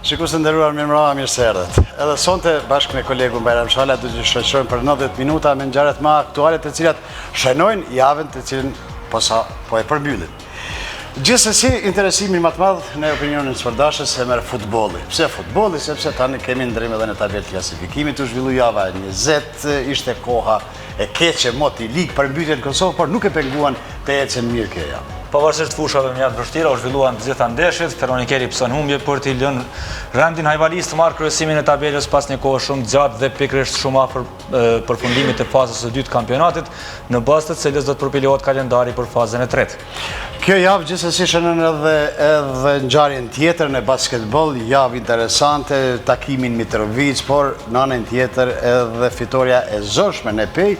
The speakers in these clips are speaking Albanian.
Shikues të nderuar, mirë se erdhët. Edhe sonte bashkë me kolegun Bajram Shala do të shoqërojmë për 90 minuta me ngjarjet më aktuale të cilat shënojnë javën të cilën po e përmbyllim. Gjithsesi, interesimi më të madh në opinionin sportdashës e merr futbolli. Pse futbolli? Sepse tani kemi ndrim edhe në tabelë klasifikimit, u zhvillua java 20, ishte koha e keqe moti lig për mbylljen në Kosovë, por nuk e penguan të ecën mirë kjo javë. Pavarësisht fushave mjaft vështira, u zhvilluan të gjitha ndeshjet. Feronikeri pëson humbje për t'i lënë rendin hajvalist të marrë kryesimin e tabelës pas një kohë shumë gjatë dhe pikërisht shumë afër përfundimit të fazës së dytë të kampionatit, në bazë të cilës do të përpilohet kalendari për fazën e tretë. Kjo javë gjithsesi shënon edhe ngjarjen tjetër në basketboll, javë interesante, takimin Mitrovic, por në anën tjetër edhe fitoria e zorshme në Pej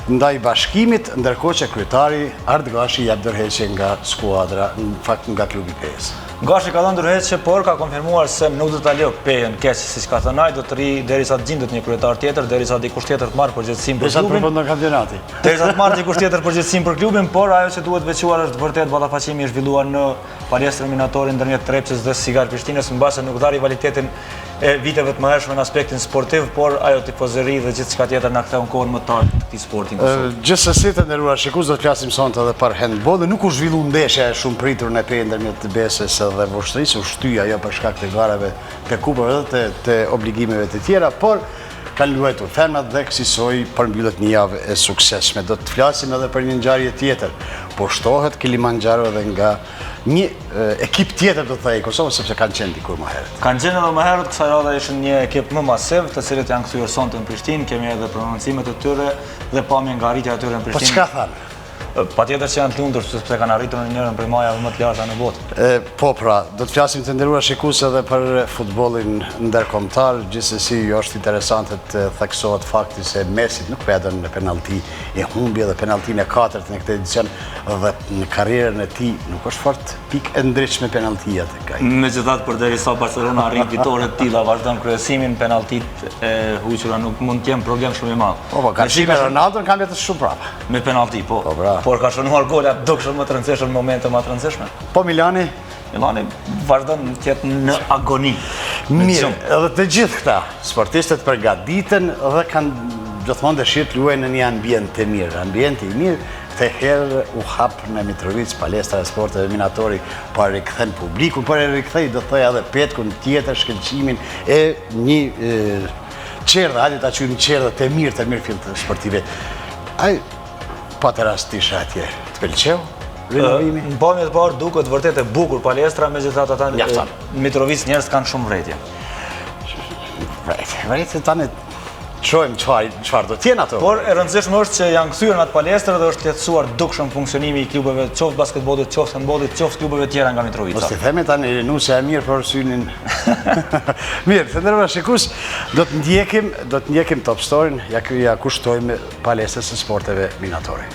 ndaj bashkimit, ndërkohë që kryetari Ard Gashi jep ndërheqje nga skuadra, në fakt nga klubi Pejës. Gashi ka dhënë ndërheqje, por ka konfirmuar se nuk do ta lë Pejën keq, siç ka thënë ai, do të rri derisa të gjendet një kryetar tjetër, derisa dikush tjetër të marrë përgjegjësinë për klubin. Derisa të kampionati. Derisa të marrë dikush tjetër përgjegjësinë për klubin, por ajo që duhet veçuar është vërtet ballafaqimi i zhvilluar në palestër eliminatore ndërmjet Trepçës dhe Sigar Prishtinës, mbase nuk dha rivalitetin e viteve të mëhershme në aspektin sportiv, por ajo tifozëri dhe gjithçka tjetër na ktheu në kohën më të të këtij sporti. Gjithsesi të nderuar shikues, do të flasim sonte edhe për handball. Nuk u zhvillu ndeshja e shumë pritur në Pejë ndërmjet Besës dhe Voshtrisë, u shtyi ajo për shkak të garave të kupave dhe të obligimeve të tjera, por kanë luajtur femrat dhe kësaj përmbyllet një javë e suksesshme. Do të flasim edhe për një ngjarje tjetër. Po shtohet Kilimanjaro edhe nga një ekip tjetër, do të thëj, Kosovë, sepse kanë qenë dikur më herët. Kanë qenë edhe më herët, kësaj radhe ishin një ekip më masiv, të cilët janë kthyer sonte në Prishtinë, kemi edhe prononcimet e tyre dhe pamje nga arritja e tyre në Po Prishtinë. çka thanë? Patjetër që janë të lumtur sepse kanë arritur në njërin prej majave më të larta në botë. Po pra, do të flasim të nderuar shikues edhe për futbollin ndërkombëtar, gjithsesi është interesante të theksohet fakti se Messi nuk pedon në penallti e humbi dhe penalltin e katërt në këtë edicion dhe në karrierën e tij nuk është fort pikë e ndritshme penalltia tek ai. Megjithatë, përderisa Barcelona arrin fitore të tilla, vazhdon kryesimin, penalltit e huqura nuk mund të jenë problem shumë i madh. Po, Garcia Ronaldo kanë vetë shumë prapa. Me penallti, po. Bra. Por ka shënuar gola dukshëm më të rëndësishëm në momente më të rëndësishme. Po Milani vazhdon të jetë në agoni. Mirë, edhe të gjithë këta sportistët përgatiten dhe kanë gjithmonë dëshirë të luajnë në një ambient të mirë. Ambienti i mirë këtë herë u hap në Mitrovic palestra e sporteve minatori, por rikthen publikun, por e rikthej do të thojë edhe petkun tjetër, shkëlqimin e një çerdhe, hajde ta quajmë çerdhe të mirë fillte sportive. Ai pa të rastisht atje, të pëlqeu rinovimi? Në pamje të parë duket vërtet e bukur palestra, megjithatë ata Mitrovic njerëz kanë shumë vretje. Vretje tani shohim çfarë do të jenë ato. Por e rëndësishme është që janë kthyer në atë palestër dhe është lehtësuar dukshëm funksionimi i klubeve, qoftë basketbollit, qoftë handbollit, qoftë klubeve tjera nga Mitrovica. Mos i themi tani nusja e mirë për synin. Mirë, të nderuar shikues, do të ndjekim Top Story-n, ja kushtojmë palestrës së sporteve minatori.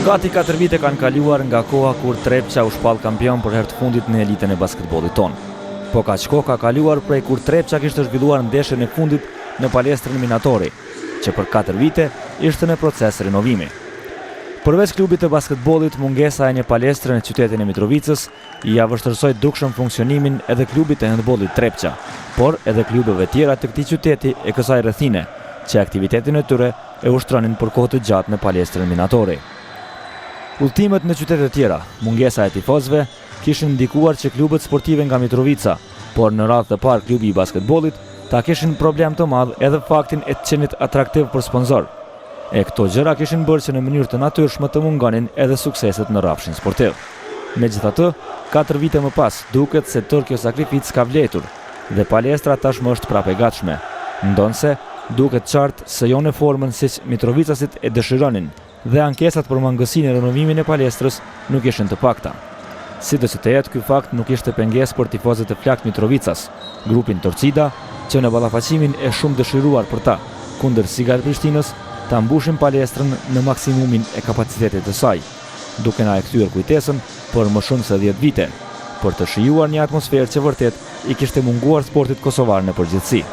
Gati 4 vite kanë kaluar nga koha kur Trepça u shpall kampion për herë të fundit në elitën e basketbollit tonë. Po kaq kohë ka kaluar prej kur Trepça kishte zhvilluar ndeshjen e fundit në palestrën minatori, që për 4 vite ishte në proces renovimi. Përveç klubit të basketbollit, mungesa e një palestre në qytetin e Mitrovicës ja vështërsoi dukshëm funksionimin edhe klubit të handbollit Trepça, por edhe klubeve tjera të këtij qyteti e kësaj rrethine, që aktivitetin e tyre e ushtronin për kohë të gjatë në palestrën minatori. Udhëtimet në qytete tjera, mungesa e tifozëve, kishin ndikuar që klubet sportive nga Mitrovica, por në radhë të parë klubi i basketbollit ta kishin problem të madh edhe faktin e të qenit atraktiv për sponsor. E këto gjëra kishin bërë që në mënyrë të natyrshme të mungonin edhe sukseset në rrafshin sportiv. Megjithatë, 4 vite më pas, duket se tërë kjo sakrificë ka vlerëtur dhe palestra tashmë është prapë e gatshme. Ndonse, duket qartë se jo në formën siç Mitrovicasit e dëshironin dhe ankesat për mangësinë e renovimin e palestrës nuk ishin të pakta. Sidoqë të jetë, ky fakt nuk ishte pengesë për tifozët e Flakt Mitrovicas, grupin Torcida, që në ballafaqimin e shumë dëshiruar për ta, kundër Sigar Prishtinës, ta mbushin palestrën në maksimumin e kapacitetit të saj, duke na e kthyer kujtesën për më shumë se 10 vite, për të shijuar një atmosferë që vërtet i kishte munguar sportit kosovar në përgjithësi.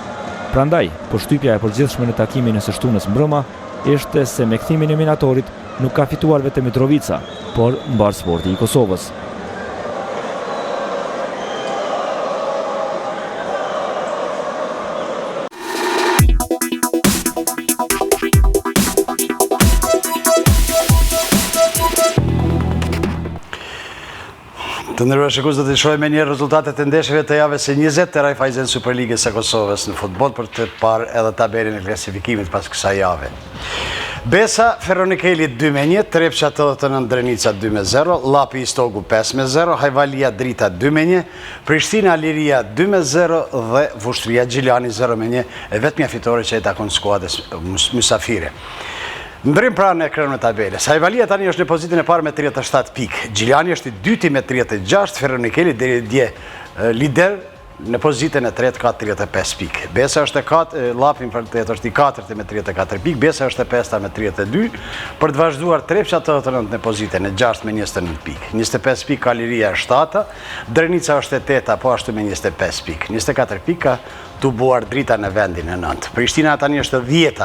Prandaj, përshtypja e përgjithshme në takimin e së shtunës mbrëma ishte se me kthimin e minatorit nuk ka fituar vetëm Mitrovica, por mbar sporti i Kosovës. Të nderuar shikues, do të shohim një rezultatet e ndeshjeve të javës së 20 të Raiffeisen Superligës së Kosovës në futboll për të parë edhe tabelën e klasifikimit pas kësaj jave. Besa Ferronikeli 2-1, Trepça 89 Drenica 2-0, Lapi Istogu 5-0, Hajvalia Drita 2-1, Prishtina Liria 2-0 dhe Vushtria Gjilani 0-1, e vetmja fitore që e takon skuadrës mysafire. Ndrim pra në ekranën e tabelës. Hajvalia tani është në pozitën e parë me 37 pikë. Gjilani është i dyti me 36, Ferronikeli deri dje lider në pozitën e tretë ka 35 pikë. Besa është e katë, Lapi është i katërt me 34 pikë, Besa është e pesta me 32, për të vazhduar Trepça 89 në pozitën e 6 me 29 pikë. 25 pikë ka Liria e 7, Drenica është e 8, po ashtu me 25 pikë. 24 pikë ka tubuar Drita në vendin e 9. Prishtina tani është 10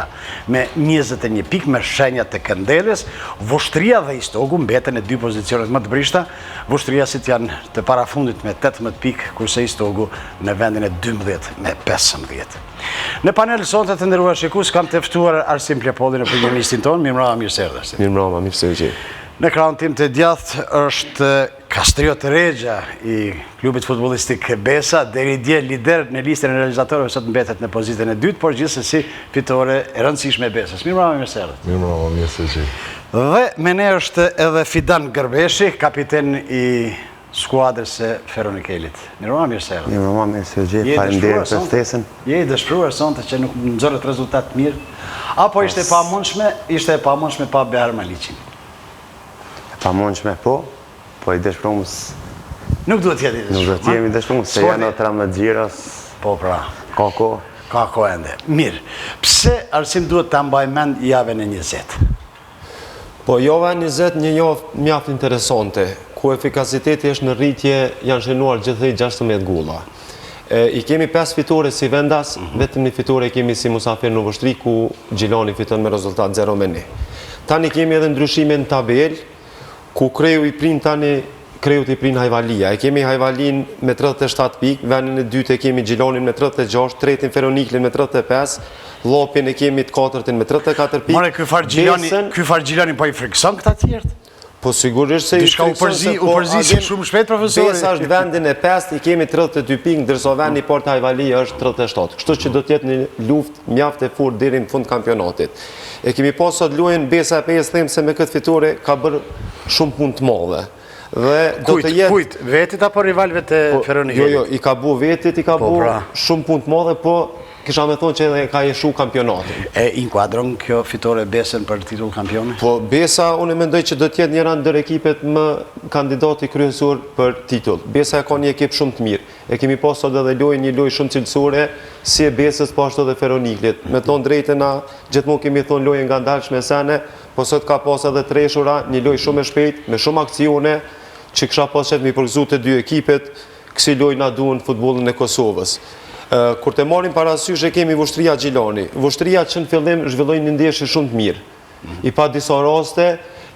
me 21 pikë me shenjat të këndeles. Vushtria dhe Istogu mbeten në dy pozicionet më të brishta. Vushtria si të janë të parafundit me 18 pikë, kurse Istogu në vendin e 12 me 15. Në panel sonte të nderuar shikues, kam të ftuar Arsim Plepollin në programistin tonë. Mirëmbrëma, mirëserdhje. Mirëmbrëma, mirëserdhje. Në ekranin tim të djathtë është Kastriot Regja i klubit futbollistik Besa, deri dje lider në listën e realizatorëve, sot mbetet në pozitën e dytë, por gjithsesi fitore e rëndësishme e Besës. Mirëmbrëma, mirëserdhje. Mirëmbrëma, mirëserdhje. Dhe me ne është edhe Fidan Gërbeshi, kapiten i skuadrës së Ferronikelit. Mirëmbrëma, mirëserdhje. Mirëmbrëma, mirëserdhje. Faleminderit për ftesën. Je i dëshpëruar sonte që nuk nxorret rezultat mirë, apo ishte e pamundshme pa Behar Maliqin? Pamundshme po i dëshpërumës... Nuk duhet jeti dëshpërumës. Nuk duhet jemi dëshpërumës, se janë o 13 gjirës... Po pra. Ka ko. Ka ko ende. Mirë, pse Arsim duhet të mbaj mend javën e 20? Po, java e 20 një javë mjaft interesante, ku efikasiteti është në rritje, janë shenuar gjithëj 16 gulla. I kemi 5 fitore si vendas, vetëm një fitore kemi si musafir në Vushtri, ku Gjilani fiton me rezultat 0-1. Tani kemi edhe ndryshime në tabel, ku kreu i prin tani, kreut i prin Hajvalia. E kemi Hajvalin me 37 pikë, vendin e dytë e kemi Gjilonin me 36, tretin Ferroniklin me 35, Lopin e kemi të katërtin me 34 pikë. More, ky far Gjilani po i frikson këta tjertë? Po sigurisht se i frikson se u përzi si shumë shpejt profesori. Besa është vendin e 5, i kemi 32 pikë, ndërsa vendi i parë Hajvalia është 37. Kështu që do të jetë një luftë mjaft e fortë deri në fund kampionatit. E kemi pas sot luajnë Besa e 5, them se me këtë fitore ka bërë shumë punë të madhe. Kujt? Vetit apo rivalve të Ferronikelit? Jo, i ka bu vetit, i ka bu shumë punë të madhe, po kisha me thonë që edhe ka jeshu kampionatin. E inkuadron kjo fitore Besën për titull kampioni? Po, Besa, unë mendoj që do tjetë njëra ndër ekipet më kandidati kryesor për titull. Besa e ka një ekip shumë të mirë. E kemi pasur edhe një lojë shumë cilësore, si e Besës, po ashtu edhe Ferroniklit. Me thonë drejtë na, gjithmonë kemi thonë lojë nga ndalshme sene, po sot ka pas edhe treshura, një lojë shumë e shpejt, me shumë akcione, që kisha pas qëtë mi përgëzu të dy ekipet, kësi lojë na duhen futbollin e Kosovës. Kur të marim parasysh e kemi Vushtria Gjilani. Vushtria që në fillim zhvillojnë një ndeshje shumë të mirë. I pa disa raste,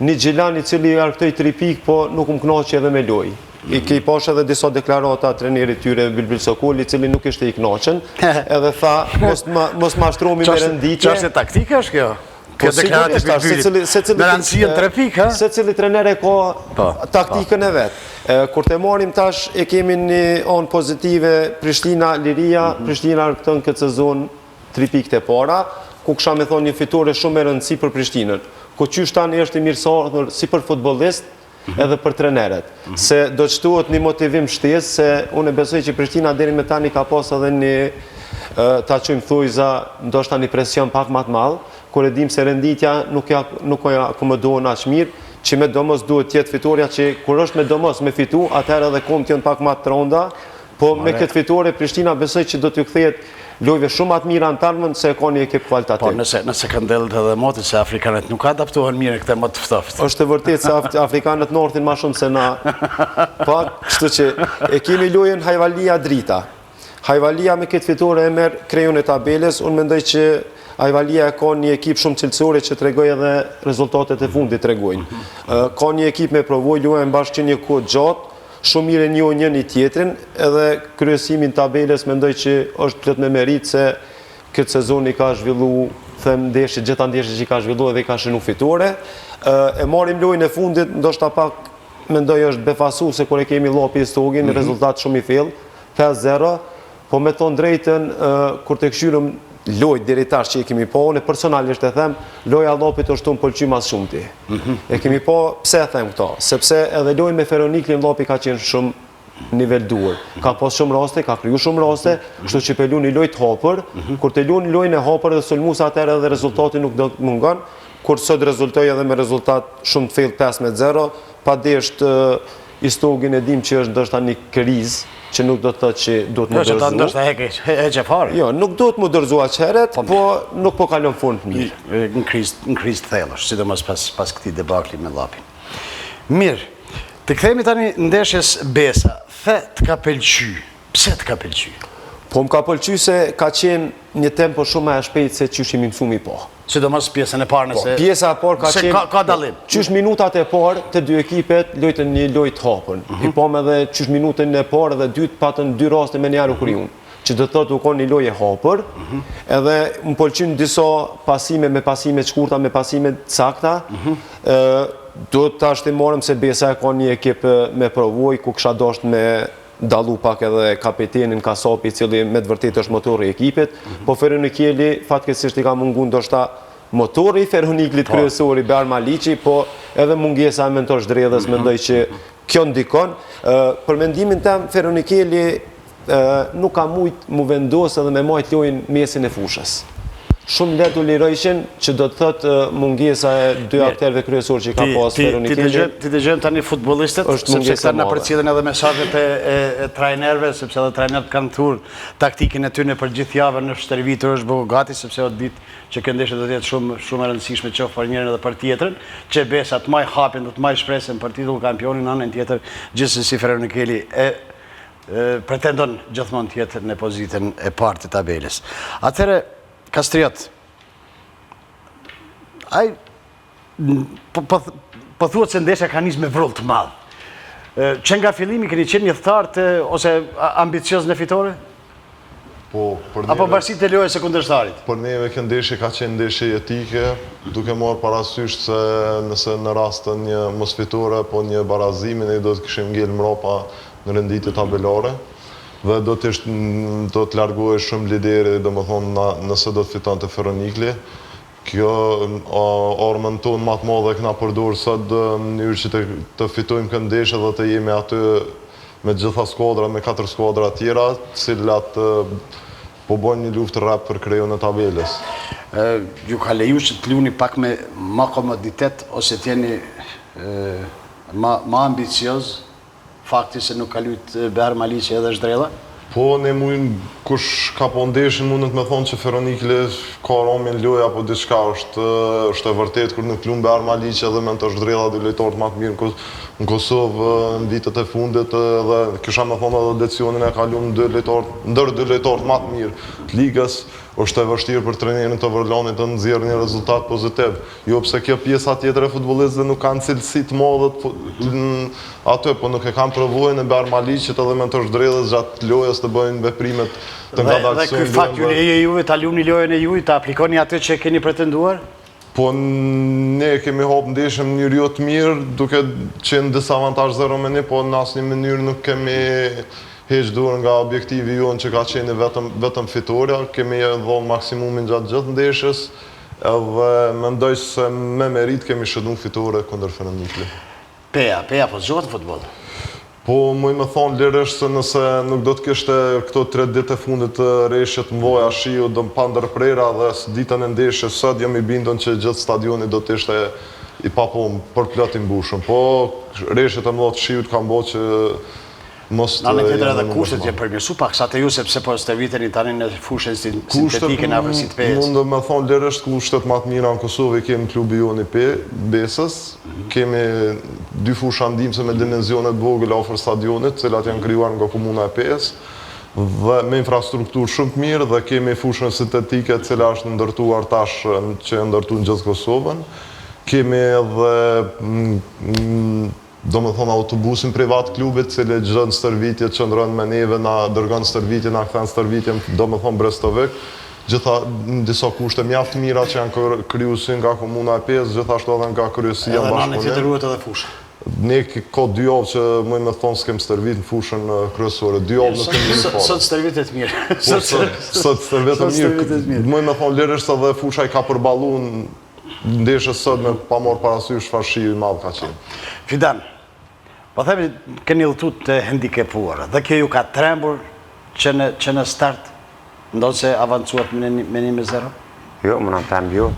një Gjilani cili arktoj 3 pikë, po nuk kënaqi edhe me lojë. I kej pash edhe disa deklarata trenerit tyre Bilbil Sokoli, cili nuk ishte i kënaqen, edhe tha, mos mashtromi me renditje. Qashtë taktike është kjo? Po sigurisht, me rëndësien 3 pikë, ha? Se cili trener e ka taktikën e vetë. Kur të marim tash, e kemi një anë pozitive Prishtina, Liria, Prishtina këtë në këtë sezon 3 pikët e para, ku kësha me thonë një fitore shumë e rëndësi për Prishtinën. Ku qysh tani është i mirësardhur si për futbollist, edhe për treneret. Se do të shtuhet një motivim shtesë, se unë e besoj që Prishtina deri me tani ka pas edhe një, ta qojmë thujza, ndoshta një presion pak më të madh, kur e dim se renditja nuk ja akomodohen aq mirë, që me domos duhet tjetë fitoria që kur është me domos me fitu, atëherë edhe kom t'jën pak ma të ronda, po me këtë fitore Prishtina besoj që do t'ju kthehet lojve shumë atë mirë antarmën se ka një ekip kvalitativ. Po nëse këndelët edhe motit se Afrikanët nuk adaptohen mirë këte më të ftoftë. Është e vërtet se Afrikanët nortin ma shumë se na. Pak, kështu që e kemi lojën Hajvalia Drita. Hajvalia me këtë fitore e merë krejon e tabeles, unë mendoj që Hajvalia ka një ekip shumë cilësore që tregoj edhe rezultatet e fundit tregojnë. Ka një ekip me provoj, luajnë bashkë që një kohë gjatë, shumë mire një një tjetrin, edhe kryesimin tabeles mendoj që është plot me merit se këtë sezon i ka zhvillu, them ndeshje, gjitha ndeshje që i ka zhvillu edhe i ka shënu fitore. E marim lojën e fundit, ndoshta pak mendoj është befasuese kur e kemi llopi Stogin, rezultat shumë i thellë, 5-0, po me thonë drejtën, kur të këshyrëm lojt deri tash që i kemi po, unë personalisht e them, loja llopit është më pëlqy mas shumti. E kemi po, pse e them këto? Sepse edhe lojën me Feroniklin llopi ka qenë shumë nivel duar. Ka pas shumë raste, ka kriju shumë raste, kështu që pe luani lojë të hapur, kur të luani lojën e hapur dhe sulmues atëherë edhe rezultati nuk do të mungon, kur sot rezultoi edhe me rezultat shumë të thellë 5-0, padesht i Stogin e dim që është ndoshta një krizë, që nuk do të thotë që do të më dorëzu. Jo, që ta ndoshta heqe fare. Jo, nuk do të më dorëzu aq herët, po nuk po kalon fund mirë. Në krizë të thellë, sidomos pas këtij debakli me Llapin. Mirë, të kthehemi tani ndeshjes Besa. The të ka pëlqy. Pse të ka pëlqy? Po më ka pëlqy se ka qenë një tempo shumë më e shpejtë se çish i mësumi po. Sidomos pjesën e parë nëse... Pjesa e parë ka qenë... Ka dalim. Qysh minutat e parë të dy ekipet lojtën një lojë të hapën. I pam edhe qysh minutën e parë dhe dytë patën dy raste me njerë u kryun. Që do të thotë u konë një lojë e hapër, edhe më pëlqyn disa pasime me pasime të shkurta, me pasime të sakta. Do të ashtë të marëm se Besa e ka një ekip me provoj, ku kësha dosht me dalu pak edhe kapitenin Kasapi, cili me të vërtet është motori i ekipit, po Feronikeli fatkeqësisht i ka mungun ndoshta motori i Feroniklit kryesori Ber Maliqi, po edhe mungesa e mentor Zhdredhës mendoj që kjo ndikon. Për mendimin tim Feronikeli nuk ka mujt mu vendos edhe me majt lojën mesin e fushës. Shumë letë u lirojshin që do të thotë mungesa e dy akterëve kryesor që ka pas Feronikeli. Ti dëgjojmë tani futbollistët, sepse këta na përcjellin edhe mesazhet e trajnerëve, sepse edhe trajnerët kanë thurë taktikën e tyre për gjithë javën në shtervitur është bëu gati, sepse o ditë që kjo ndeshje do të jetë shumë e rëndësishme qoftë për njërin edhe për tjetrën, që Besa të maj hapin, të maj shpresën për titull kampionin, anën tjetër gjithsesi Feronikeli pretendon gjithmonë të jetë në pozitën e parë të tabelës. Atëherë Kastriot, po thuhet se ndeshja ka nisë me vrull të madh. Që nga fillimi keni qenë një thartë ose ambicioz në fitore? Apo varësi të lojës së kundërshtarit? Për neve kjo ndeshje ka qenë ndeshje jetike, duke marrë parasysh se nëse në rast të një mos fitore apo një barazimi ne do të kishim ngel mbrapa në renditje tabelare. Dhe do të largohej shumë lideri, do më thonë, nëse do të fiton të Feronikli. Kjo armën tonë matë madhe këna përdorë sot në mënyrë që të fitojmë këndeshë dhe të jemi aty me gjitha skuadra, me 4 skuadra tjera, cilat po bojnë një luftë rap për krejën e tabelës. Ju ka leju që të luni pak me ma komoditet ose t'jeni ma ambicioz? Fakti se nuk ka lujt Ber Maliqi edhe Zhdredha? Po, ne mujnë, kush ka po ndeshin, mundet me thonë që Feronikli ka romin loja, apo diçka është e vërtet, kur nuk lunë Ber Maliqi edhe me në të Zhdredha dy lojtarët ma të mirë në Kosovë në vitet e fundit, dhe kisha me thonë edhe decisionin e ka lunë ndër dy lojtarët ma të mirë të ligës, është e vështirë për trenerin të Vërlanit të nxjerrë një rezultat pozitiv. Jo pse kjo pjesa tjetër e futbollistëve nuk kanë cilësi të mëdha aty, po nuk e kanë provojën e Ber Maliqit edhe me të Zhdredhës gjatë lojës të bëjnë veprimet të ngadalsuar. Dhe ky fakt ju leje juve ta luni lojën e juaj, ta aplikoni atë që keni pretenduar? Po ne kemi hapë ndeshjen në mënyrë jo të mirë, duke qenë disavantazh 0 me 1, po në asnjë mënyrë nuk kemi heq dorë nga objektivi jonë që ka qenë vetëm fitoria, kemi dhënë maksimumin gjatë gjithë ndeshjes, edhe mendoj se me merit kemi shënuar fitore kundër Feroniklit. Peja po zgjohet në futboll? Po, muj me thonë lirisht se nëse nuk do të kishte këto 3 ditë e fundit të reshjet në voja shiu do më pa ndërprera dhe ditën e ndeshjes sot jam i bindën që gjithë stadioni do të ishte i papum për plot i mbushëm. Po, reshjet e mëdha të shiut kanë bërë që mos të... Në tjetër edhe kushtet që përmirësu pak sa të ju, sepse po së të viteni tani në fushën sintetike në afërsi të pejës. Mundë me thonë lirisht kushtet ma të mira në Kosovë, kemi klubi joni Besës, kemi 2 fusha ndimse me dimenzionet vogël afër stadionit, cilat janë krijuar nga komuna e Pejës, dhe me infrastrukturë shumë të mirë, dhe kemi fushën sintetike cila është ndërtuar tash që e ndërtu në gjithë Kosovën. Kemi edhe do me thonë autobusin privat klubit, cili gjënë stërvitje që ndronë me neve, na dërgën stërvitje, na këthen stërvitje, do me thonë Brestovik, gjitha në disa kushte mjaftë mira që janë kryusin nga komuna e Pezë, gjithashtu edhe nga kryusia bashkëpunim. Edhe në në tjetër ruhet edhe fushë. Ne ka 2 javë që mëj me thonë s'kem stërvit në fushën kryesore, 2 javë nuk kemi uniformë. Sot stërvitet mirë. Sot stërvitet mirë, mëj me thonë lirisht edhe fusha i ka përballu në ndeshës sot me pa morë parasysh çfarë shiu i madh ka qenë. Fidan, po themi keni udhëtu të handikepuar, dhe kjo ju ka trembur që në start ndonë se avancuat me 1-0? Jo, më në temë jo.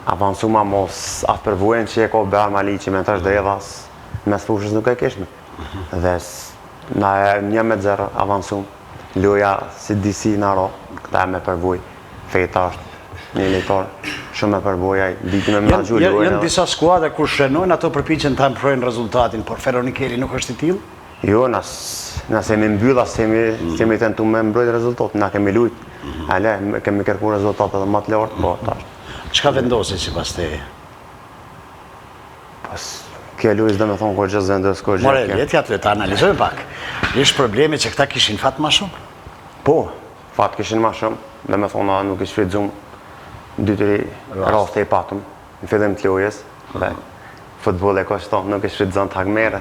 Avancuma mos atë përvojnë që e ko Bear Mali që me të është drejdas mes fushës nuk e kishme. Dhe na e 1-0 avancum, loja si DC në ro, këta e me përvoj, Fejta është një lejtor, shumë e përvojaj, ditë me menagju lojnë. Jënë disa skuadra kur shrenojnë ato përpiqen të amprojnë rezultatin, por Feronikeli nuk është i tillë? Jo, nëse jemi mbylla, se jemi tentu me mbrojt rezultat, na kemi lujt, ale, kemi kërku rezultatet dhe më të lartë, po tash. Çka vendosi sipas teje? Pas, kjo lujës dhe me thonë kur gjithë vendos, kur gjithë More, leti atë të analizojmë pak. Ishtë problemi që këta kishin fat ma shumë? Po, fat kishin ma shumë, dhe me thonë nuk ishtë shfridzum 2-3 raste i patëm, në fillim të lojës, dhe futbol e kështon, nuk ishtë shfridzon të hagmere.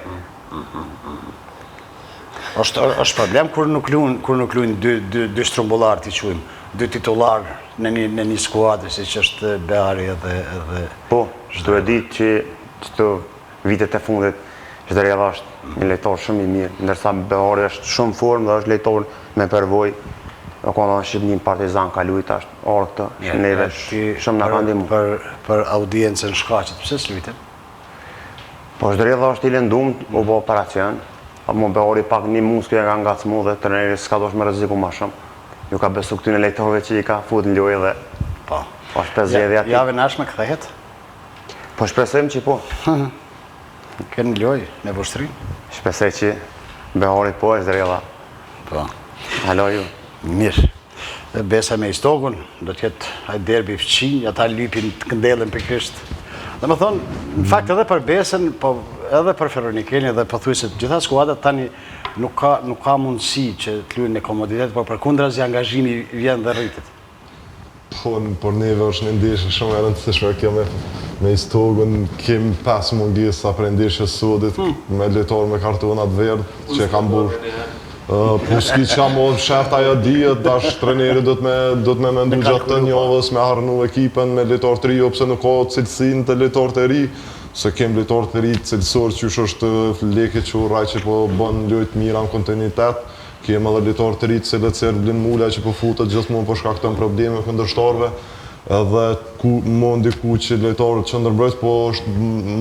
është problem kur nuk luajnë dy shtrumbular t'i quajmë, dy titular në një skuadër si që është Beari edhe... Po, shtu e ditë që qëto vitet e fundit Zhdrela është një lejtor shumë i mirë, ndërsa Beari është shumë formë dhe është lejtor me përvoj. O konë në Shqipnin Partizan ka lujtë është orë këtë, neve shumë në kanë dimu. Për audiencën shkaqet, pëse s'lujten? Po Zhdrela është i lëndumt, u bo operacion, më Beari pak një muskë e ka ngacmu dhe treneri s'ka dosh me rreziku ma shumë. Ju ka besu këtyne lejtorve që i ka fut në lojë dhe është pëzjedhja ti. Jave nashme këthehet? Po shpresojmë që po. Kënë në lojë, në vështrim? Shpresoj që Beari po e Zhdrela. Po. Halo ju. Mirë. Dhe besa me Istogun, do t'jetë derbi fëqinj, ata lypin të këndellën për kështë. Dhe më thonë, në fakt edhe për besën, po edhe për Feronikelin dhe pothuajse gjitha skuadrat tani nuk ka mundësi që të luajnë në komoditet, por përkundrazi angazhimi vjen dhe rritet. Po, por neve është një ndeshje shumë e rëndësishme kjo me Istogun, kemi 5 mungesa për ndeshjes sodit, me lojtar me kartonat verdh, që e kam burë. Po s'ki që ka modë sheft ajo dijet, dash treneri do të me mendu gjatë të njovës, me harnu ekipen me lojtar të ri, opse nuk ka cilësin të lojtar të ri, se kem lojtar të ri cilësor që është leke që uraj që po bën lojt mira në kontinuitet, kem edhe lojtar të ri cilët se Erblin Mula që po futët gjithmonë po shkakton probleme kundërshtarëve, edhe më ndiku që lojtarët që ndërmbrojt, po është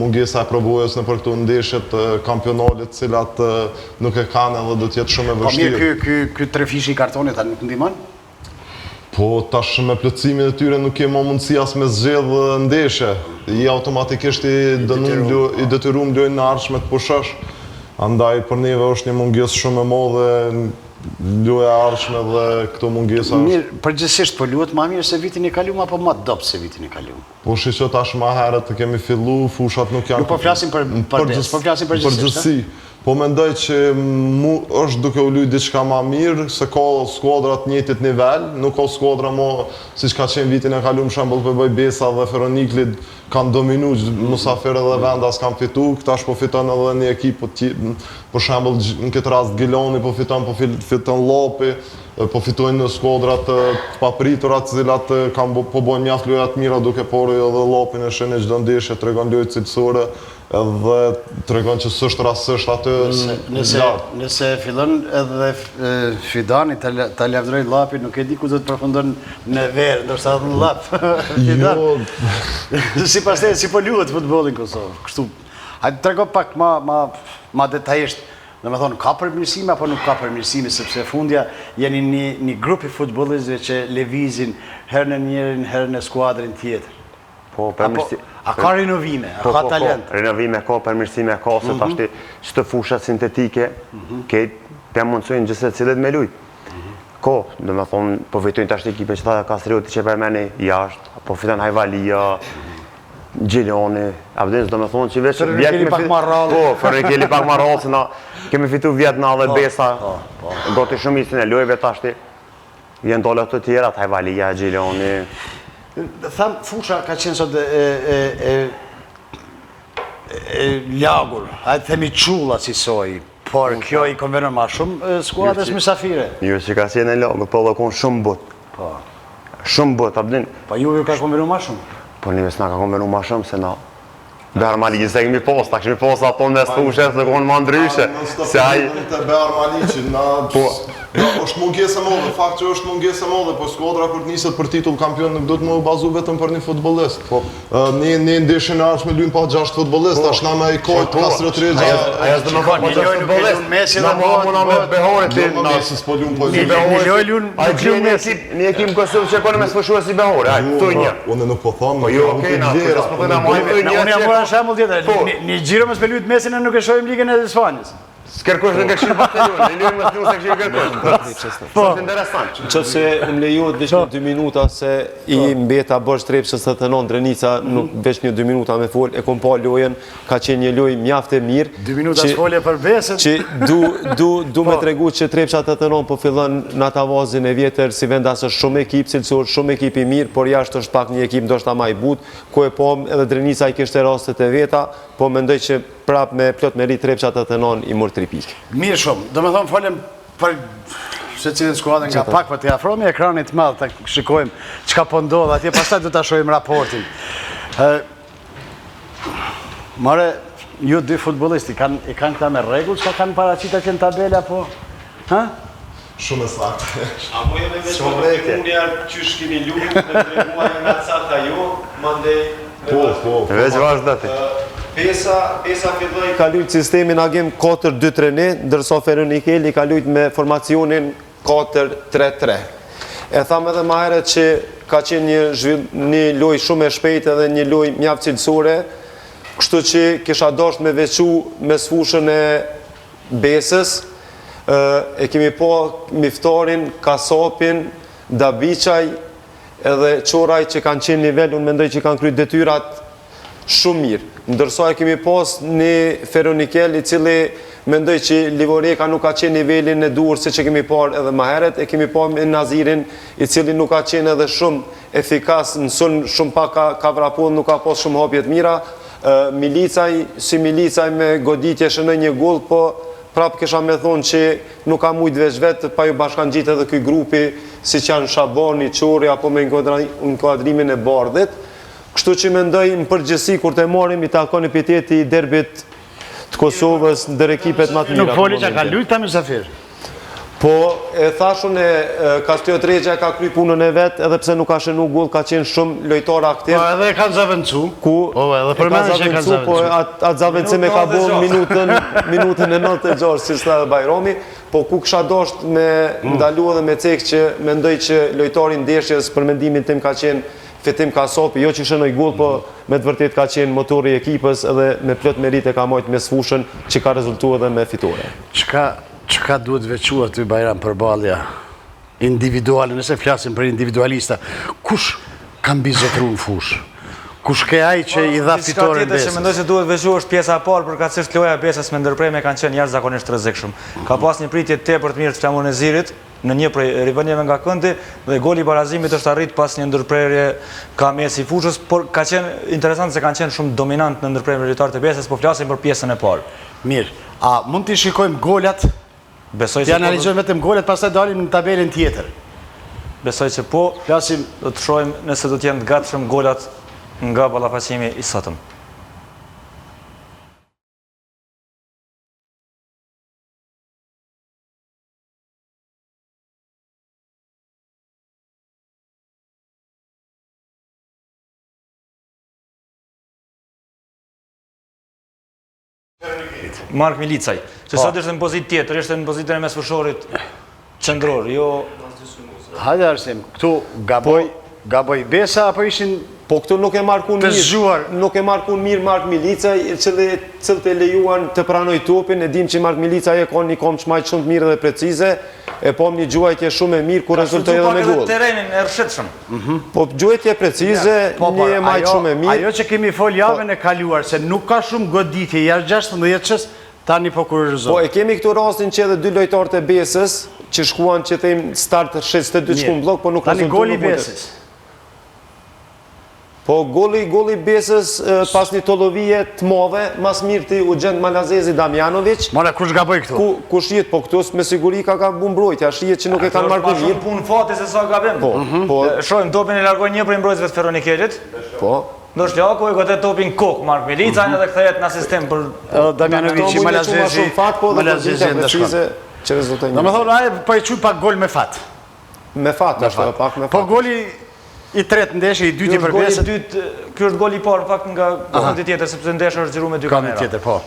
mungesa e probojës në për këto ndeshjet kampionalit cilat nuk e kanë edhe do t'jetë shumë e vështirë. Po mirë, ky trefishi i kartonit a nuk ndihmon? Po tash me plotësimin e tyre nuk kemi mundësi as me zgjedh ndeshje. I automatikisht i detyruam lojën në ardhshme të pushosh. Andaj për neve është një mungesë shumë e madhe loja ardhshme dhe këto mungesa. Mirë, përgjithsisht po luhet më mirë se vitin e kaluar apo më dobë se vitin e kaluar? Po shiqo tash më herët të kemi fillu, fushat nuk janë... Nuk po flasim për des, po flasim për përgjithsi. Po mendoj që është duke u luajtur diçka më mirë, se ka skuadra të njëjtit nivel, nuk ka skuadra më siç ka qenë vitin e kaluar, për shembull po bëj Besa dhe Feronikli kanë dominuar Musafir edhe Vendas kanë fituar, tash po fiton edhe një ekip për shembull në këtë rast Gilani po fiton Llapi, po fitojnë në skuadrat të papritura të cilat kanë po bën mjaft loja të mira duke porë edhe Llapin e shenë çdo ndeshje tregon lojë cilësore edhe tregon që s'është rastësisht atë nëse fillon edhe Fidani ta lavdëroj Llapin, nuk e di ku do të përfundon në verë, ndoshta edhe në Llap. Jo. Sipas teje si po luhet futbolli në Kosovë. Kështu. Hajde trego pak më detajisht. Domethënë ka përmirësime apo nuk ka përmirësime, sepse fundja jeni një grup i futbollistëve që lëvizin herë në njërin, herë në skuadrin tjetër. Po, përmirësime. A ka rinovime, a ka talent? Rinovime ka, përmirësime ka, se tashti çdo fushat sintetike, të mundsojnë gjithse cilët me lujt. Ko, domethënë, po fitojnë tash ekipe që tha Kastrioti që përmeni jashtë, po fiton Hajvalia, Gjiloni, Abdens, domethënë që veç... Ferronikeli pak ma rrallë. Po, Ferronikeli pak ma rrallë, se na kemi fitu Vjetna dhe Besa, goti shumicin e lojve tashti, vjen dole të tjera, Hajvalia, Gjiloni... Tham, fusha ka qenë sot lagur, hajtë themi qulla si soj, por kjo i konvenon ma shumë skuadrës mysafire. Jo që ka qenë e lagur, po dhe konë shumë but. Shumë but, Abdin. Pa Juve ka konvenu ma shumë? Po njëve s'na ka konvenu ma shumë se na. Bear Maliqi se kemi post, ta kemi post ato në sfushes dhe konë ma ndryshe. Se aj... Bear Maliqi, është mungesë e modhe, fakt që është mungesë e modhe, po skuadra kur niset për titull kampion nuk do të më bazu vetëm për një futbollist. Ne ndeshjen e ardhshme luajmë pa 6 futbollistë, tash na me i kojt Kastret Rexha. Ajo s'do më thonë një futbollist. Messi Na mona me Behore ti na Messi s'po luajmë po. Një ekip Kosovë që kanë me sfushuar si Behore, aj, këtu një. Unë nuk po them, Po jo, okay, na s'po them më Unë jam marrë shembull tjetër. Një gjiro me spelut Messi ne nuk e shohim ligën e Spanjës. S'kërkosh në këshirë Barcelona, në lujmë më se këshirë kërkosh. Po, interesant. Qëse më lejohet veç 2 minuta se i mbeta Borç Trepçës 89 Drenica, nuk veç 2 minuta me fol, e kom pa lojën, ka qenë një lojë mjaft e mirë. 2 minuta s'folje për Besën. Që du me tregu që Trepça 89 po fillon në atavazin e vjetër si vendas është shumë ekip cilësor, shumë ekip i mirë, por jashtë është pak një ekip ndoshta më i butë, ku e pom edhe Drenica i kishte rastet e veta, po mendoj që prap me plot merit Trepça 89 i mor 3 pikë. Mirë shumë, do me thonë folem për se cilën skuadrën nga pak, për të afromi ekranit madhë, të shikojmë qka po ndodhë atje, pastaj do të shojmë raportin. More, ju 2 futbollisti, i kanë këta me regull, qka kanë paracita që në tabela, po? Shumë e saktë. A mu jemi veç për tregunja qysh kemi lujnë, me treguaj nga cata jo, mandej... Po. Veç vazhdati. Besa filloj... Ka lujt sistemin agim 4-2-3-1, ndërsa Feronikeli ka lujt me formacionin 4-3-3. E tham edhe ma herët që ka qenë një loj shumë e shpejt edhe një loj mjaft cilësore, kështu që kisha dosht me vequ me sfushën e Besës, e kemi po Miftarin, Kasapin, Dabiqaj edhe Qoraj që kanë qenë nivel, unë mendoj që kanë kryt detyrat shumë mirë. Ndërsa e kemi pas një Feronikel i cili mendoj që Livoreka nuk ka qenë nivelin e duhur se që kemi par edhe ma heret, e kemi par në Nazirin i cili nuk ka qenë edhe shumë efikas, në shumë pak ka vrapun, nuk ka pas shumë hapjet mira. Milicaj me goditje shënë një gull, po prap kisha me thonë që nuk ka mujt veç vetë, pa ju bashkan gjitë edhe këj grupi, si që janë Shabani, Qori, apo me inkuadrimin e Bardhit. Kështu që mendoj në përgjësi, kur të marim i takon epiteti i derbit të Kosovës në dër ekipet më të mira. Nuk foli që ka lujt ta Mysafir? Po, e thashun e Kastiot Rexha ka kry punën e vetë, edhe pse nuk ka shënu gull, ka qenë shumë lojtar aktiv. Po, edhe e kanë zavëncu. Po, edhe përmenë që e kanë zavëncu. Po, atë zavëncu me ka bo minutën e 96, si së dhe Bajromi, po ku kësha dosht me ndalu edhe me cek që mendoj që lojtarin ndeshjes për mendimin tim ka qenë Fetim Kasapi, jo që shënoj gull, po me të vërtet ka qenë motori i ekipës edhe me plot merite ka mojt me sfushën që ka rezultu edhe me fitore. Qka duhet vequar të Bajram për balja individuale, nëse flasim për individualista, kush kam bizotru në fush? Kush ke aj që i dha fitore në Besës? Që mendoj se duhet vequar është pjesa parë, për ka cështë loja Besës me ndërprejme kanë qenë jarë zakonisht rrezikshëm. Ka pas një pritje tepër të mirë të Flamonezirit, në një prej rivënjeve nga këndi, dhe goli barazimit është arrit pas një ndërprerje ka Messi fushës, por ka qenë interesant se kanë qenë shumë dominant në ndërprerje lojtarët e Besës, po flasim për pjesën e parë. Mirë, a mund t'i shikojmë golat? Besoj se po. Analizojmë vetëm golat, pastaj dalim në tabelën tjetër. Besoj se po, flasim, do të shohim nëse do t'jenë të gatshëm golat nga ballafaqimi i sotëm. Mark Milicaj, që sot është në pozit tjetër, është në pozitën e mesfushorit qendror, jo... Hajde Arsim, këtu gaboj Besa, apo ishin... Po këtu nuk e markun mirë Mark Milicaj, cilët e lejuan të pranoj topin, e dim që Mark Milicaj e ka një kom shmajt shumë të mirë dhe precize, e pom një gjuajtje shumë e mirë, ku rezultoj edhe me gol. Ka terenin e rëshetshëm. Po gjuajtje precize, një e majt shumë e mirë. Ajo që kemi fol javën e kaluar, se nuk ka shumë goditje, jashtë 16 qës, tani po kurërëzohë. Po e kemi këtu rastin që edhe 2 lojtarët e Besës, që shkuan që them start 62 shku në blok, po nuk rezultu në Besës. Po goli Besës pas një tollovije të madhe, mas mirë ti u gjend Malazezi Damjanović. Mora kush gaboj këtu? Ku shihet, po këtu me siguri ka bu mbrojtja, shihet që nuk e kanë marrë Shumë mirë. punë fati se sa gabim. Po. Shohim topin e largoi një prej mbrojtësve të Feronikelit. Po. Ndoshta Jako e gotet topin kokë Mark Milica edhe kthehet në asistent për Damjanović, Malazezi, Malazezi ndeshkon. Që rezultoi. Domethënë ai po e çuj pak gol me fat. Me fat, është pak me fat. Po goli i tretë ndeshje, i dyti për Besën. Ky është goli i parë në fakt nga kondi tjetër sepse ndeshja është xhiruar me 2 kamera. Kondi tjetër, po.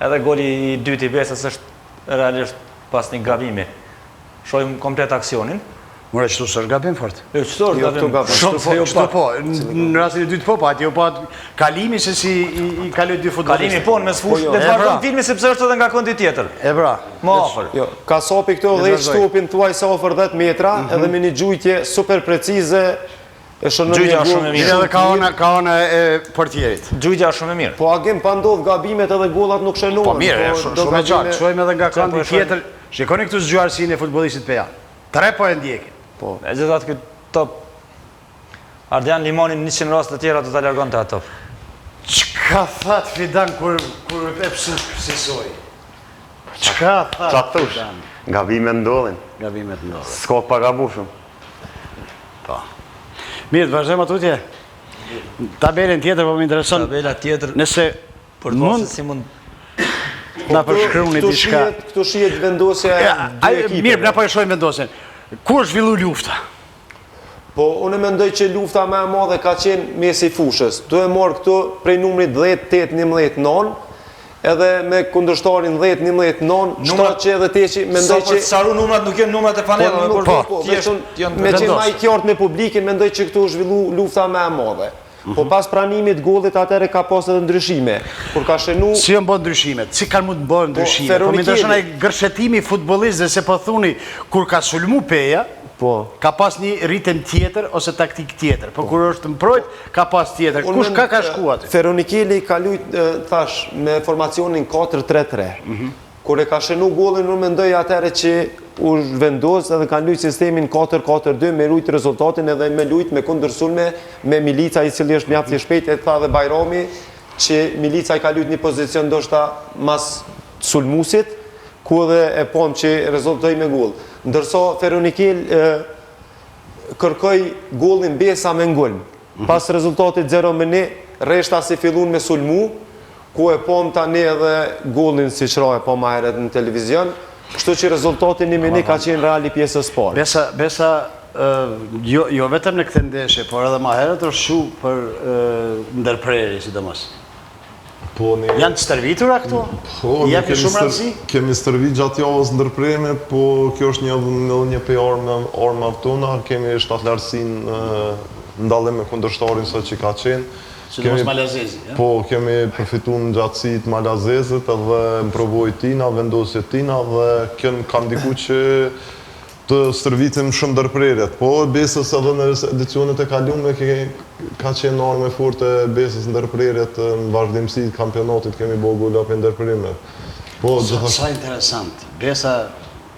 Edhe goli i dytë i Besës është realisht pas një gabimi. Shohim komplet aksionin. Mora çtu s'është gabim fort. Çto është gabim? Shumë se jo po. Në rastin e dytë po, atje po kalimi se si i kaloi dy futbollistë. Kalimi po në mesfush, le të vazhdojmë filmin sepse është edhe nga kondi tjetër. E pra. Më afër. Jo, ka sopi këto 10 shtupin thuaj sa ofër 10 metra, edhe me një gjujtje super precize e shënon Gjujtja shumë e mirë. Edhe ka ona e portierit. Gjujtja është shumë e mirë. Po agim pa ndodh gabimet edhe gollat nuk shënohen. Po mirë, shumë e gjatë. Shohim edhe nga kondi tjetër. Shikoni këtu zgjuarsinë e futbollistit PA. 3 po e ndjekin. Po. E gjithatë këtë top Ardian Limoni në 100 raste të tjera do ta largonte atë top. Çka that Fidan kur e pësisoj? Çka that? Qa thush? Gabime ndodhin. Gabimet ndodhin. S'ka pa gabu shumë. Po. Mirë, të vazhdojmë atutje. Tabelën tjetër po më intereson. Tabela tjetër Nëse për të se si mund na përshkruani diçka. Këtu shihet vendosja e dy ekipeve. Mirë, na po e shohim vendosjen. Ku është zhvillu lufta? Po, unë mendoj që lufta më e madhe ka qenë mes i fushës. Do e marr këtu prej numrit 10, 8, 11, 9, edhe me kundërshtarin 10, 11, 9, shtatë që edhe teqi, mendoj që... Sa saru numrat nuk janë numrat e panelave, Po, me që ma i qartë me publikin, mendoj që këtu është zhvillu lufta më e madhe. Po pas pranimit gollit atëre ka pas edhe ndryshime. Kur ka shenu... Si janë bën ndryshimet? Si kanë mund të bëhen ndryshime? Po më intereson ai gërshetimi futbollistëve se po thuni kur ka sulmu Peja, ka pas një ritem tjetër ose taktik tjetër. Po kur është mbrojt, ka pas tjetër. Kush ka shku aty? Feronikeli ka luajt thash me formacionin 4-3-3. Kur e ka shenu gollin, unë mendoj atëre që u vendos edhe kanë luajt sistemin 4-4-2 me rujt rezultatin edhe me lujt me kundërsulme me Milica i cili është mjaft i shpejt e tha dhe Bajrami që Milica i ka luajt një pozicion ndoshta mas sulmusit ku edhe e pom që rezultoi me goll. Ndërsa Feronikel kërkoi gollin Besa me ngulm. Pas rezultatit 0-1, reshta si fillun me sulmu, ku e pom tani edhe gollin si qraje po ma heret në televizion, kështu që rezultatin 1-1 ka qenë reali pjesës parë. Besa, jo vetëm në këtë ndeshje, por edhe ma heret është shu për ndërprerje, sidomos. Janë të stërvitura këtu? Po, kemi stërvit gjatë javës ndërprerje, po kjo është një për orma tona, kemi shtatlarësin ndallim me kundërshtarin sa që ka qenë. Sidomos Malazezi. Po, kemi përfitu në gjatësit Malazezit edhe më provoj tina, vendosjet tina dhe kënë kam diku që të stërvitim shumë ndërprerjet. Po, Besës edhe në edicionet e kalume ka qenë arme fort e Besës ndërprerjet në vazhdimësi të kampionatit kemi bo golla për ndërprerjet. Sa interesant. Besa,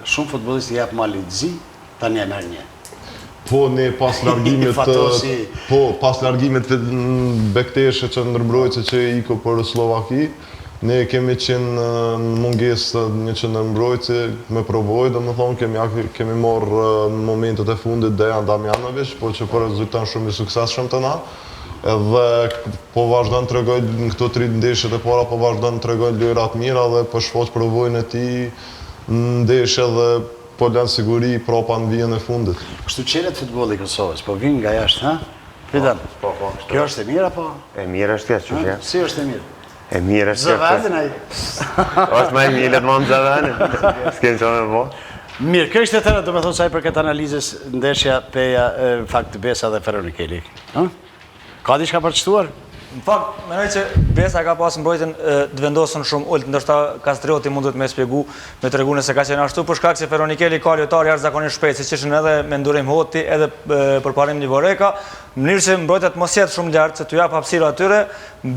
shumë futbollisti japë ma lidzi, ta një merë një. Po, ne pas largimit Bekteshe që ndërmbrojtëse që iko për Slovaki, ne kemi qenë në munges një që ndërmbrojtëse me provoj, dhe më thonë kemi morë në momentet e fundit Dejan Damjanović, po që për rezultan shumë i sukses shumë të na, edhe po vazhdan të regoj në këto 3 ndeshjet e para, po vazhdan të regoj lojrat mira dhe po shfoq provojnë e ti ndeshje dhe po lanë siguri propa në vijën e fundit. Kështu qelet futbolli i Kosovës, po vinë nga jashtë, ha? Fidan, kjo është e mirë, apo? E mirë është kjo, që që? Si është e mirë? E mirë është kjo. Zëvendin aji? është me milët ma në zëvendin. S'kemë që me po. Mirë, kjo është e tërë, do me thonë saj për këtë analizës ndeshja Peja, fakt Besa dhe Feronikeli. Ka diçka për qëtuar? Në fakt, menoj që Besa ka pas mbrojtjen të vendosën shumë ullët, ndërsa Kastrioti mundet me spjegu, me të regu nëse ka qenë ashtu, për shkak se Feronikeli ka lojtarë jashtëzakonisht shpejt, si që ishën edhe me ndurim Hoti, edhe përparim Livoreka, në mënyrë që mbrojtjet mos jetë shumë ljartë, se t'u jap hapësira atyre,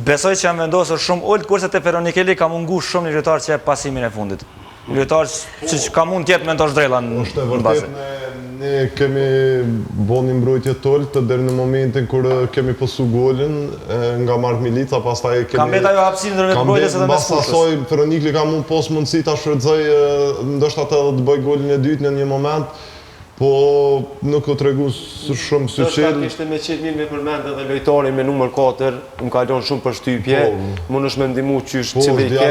besoj që janë vendosur shumë ullët, kurse te Feronikeli ka mungu shumë një lojtar që jep pasimin e fundit. Lojtar që ka mund tjetë mentor Zdrela në base. Është e vërtet Ne kemi bo një mbrojtje toltë deri në momentin kur kemi pësu golin nga Mark Milica, pastaj kemi... Ka mbet ajo hapësirë ndërmjet mbrojtjes edhe mes fushës. Asoj, Feronikli ka mund pos mundësi ta shfrytëzoj, ndoshta të bëj golin e dytë në një moment, po nuk u tregu shumë suqel. Ishte me qenë mirë me përmend edhe lojtari me numër 4, më kalon shumë për shtypje, mund është me ndimu qysh cili ke.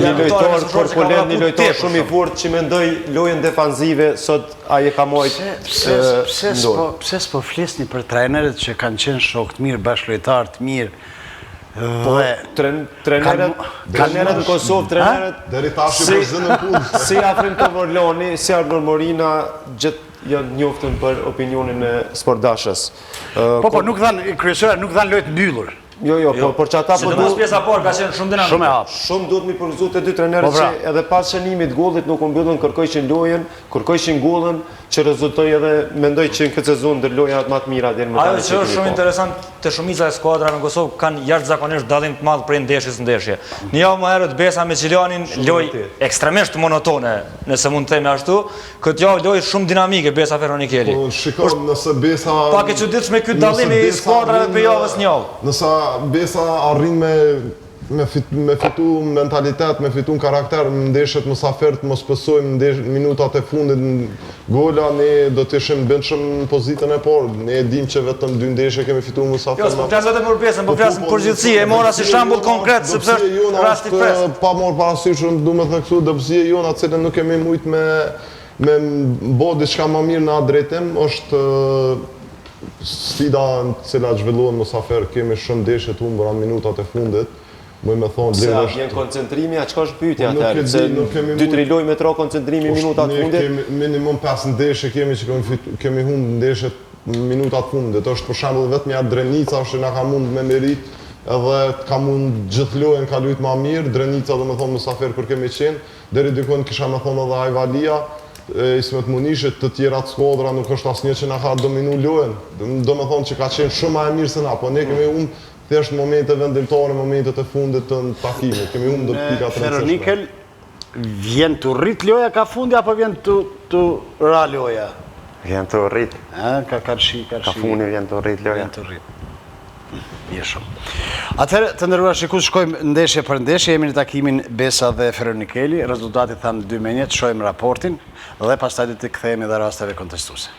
Një lojtar për polet, një lojtar shumë i fort që mendoj lojën defanzive, sot aje ka mojtë ndorë. Pse s'po flisni për trajnerët që kanë qenë shok të mirë, bashkëlojtarë të mirë, trenerët në Kosovë, trenerët si Afrim Tovorloni, si Arnor Morina, gjithë janë njoftën për opinionin e sportdashës. Po, nuk dhanë, kryesore, nuk dhanë lojtë mbyllur. Jo, por që ata po duhet... pjesa parë ka qenë shumë dinamike. Shumë e hapë. Shumë duhet mi përgëzu të dy trenerët që edhe pas shënimit gollit nuk mbyllën, kërkojshin lojen, kërkojshin gollën, që rezultoj edhe mendoj që në këtë sezon ndër lojat më të mira deri më tani. Ajo që është shumë interesant te shumica e skuadrave në Kosovë kanë jashtëzakonisht dallim të madh prej ndeshjes në ndeshje. Një javë më herët Besa me Qilanin lojë ekstremisht monotone, nëse mund të themi ashtu, këtë javë lojë shumë dinamike Besa Feronikeli. Po shikoj nëse Besa pak e çuditshme ky dallim i skuadrave për javës një javë. Nëse Besa arrin me fitu mentalitet, me fitu në karakter në ndeshjet mësafert, mos pësojmë në minutat e fundit në gola, ne do të ishim bëndshëm në pozitën e parë. Ne e dim që vetëm 2 ndeshje kemi fitu mësafert. Jo, s'po flasë vetëm për pjesën, po flasë në përgjithësi, e mora si shambull konkret, sepse është rasti pres. Pa morë parasysh, du me theksu, dëbëzije jona, cilën nuk kemi mujtë me bo diçka më mirë në atë drejtim, është sfida në cila zhvillohen mësafer, kemi shumë ndeshje të humbura në minutat e fundit. Se a vjen koncentrimi, a qka është pyetja atëherë? Se 2-3 lojë me tra koncentrimi minutat fundit? Minimum 5 ndeshje kemi që kemi humbë ndeshje minutat fundit. është për shembull vetëm ja Drenica që na ka mund me merit edhe ka mund gjithë lojën ka lujt ma mirë. Drenica do me thonë mësafer kur kemi qenë. Deri dykon kisha me thonë edhe Ajvalia, Ismet Munishit, të tjera të skuadra nuk është asnjë që na ka dominu lojën. Do me thonë që ka qenë shumë ma e mirë se na, po ne kemi humbë thjesht momente vendimtare, momentet e fundit të takimit. Kemi humbë do pika të rëndësishme. Feronikel, vjen të rrit loja ka fundi, apo vjen të ra loja? Vjen të rrit. Ka fundi vjen të rrit loja. Vjen të rrit. Mirë shumë. Atëherë, të nderuar shikues, shkojmë ndeshje për ndeshje, jemi në takimin Besa dhe Feronikeli, rezultati thamë 2-1, shohim raportin dhe pastaj do të kthehemi edhe rasteve kontestuese.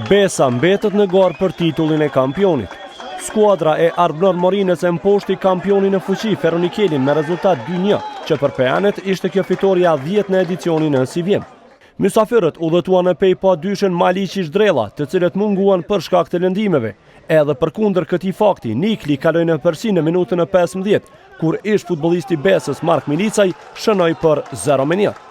Besa mbetet në garë për titullin e kampionit. Skuadra e Arnor Morinës e mposhti kampionin e fuqi Feronikelin me rezultat 2-1, që për pejanet ishte kjo fitoria 10 në edicionin në si vjen. Mysafirët udhëtuan në pej pa dyshen Maliqi Zhdrella, të cilët munguan për shkak të lëndimeve. Edhe përkundër këtij fakti, Nikli kaloi në përsi në minutën e 15, kur ish futbollisti Besës Mark Milicaj shënoi për 0-1.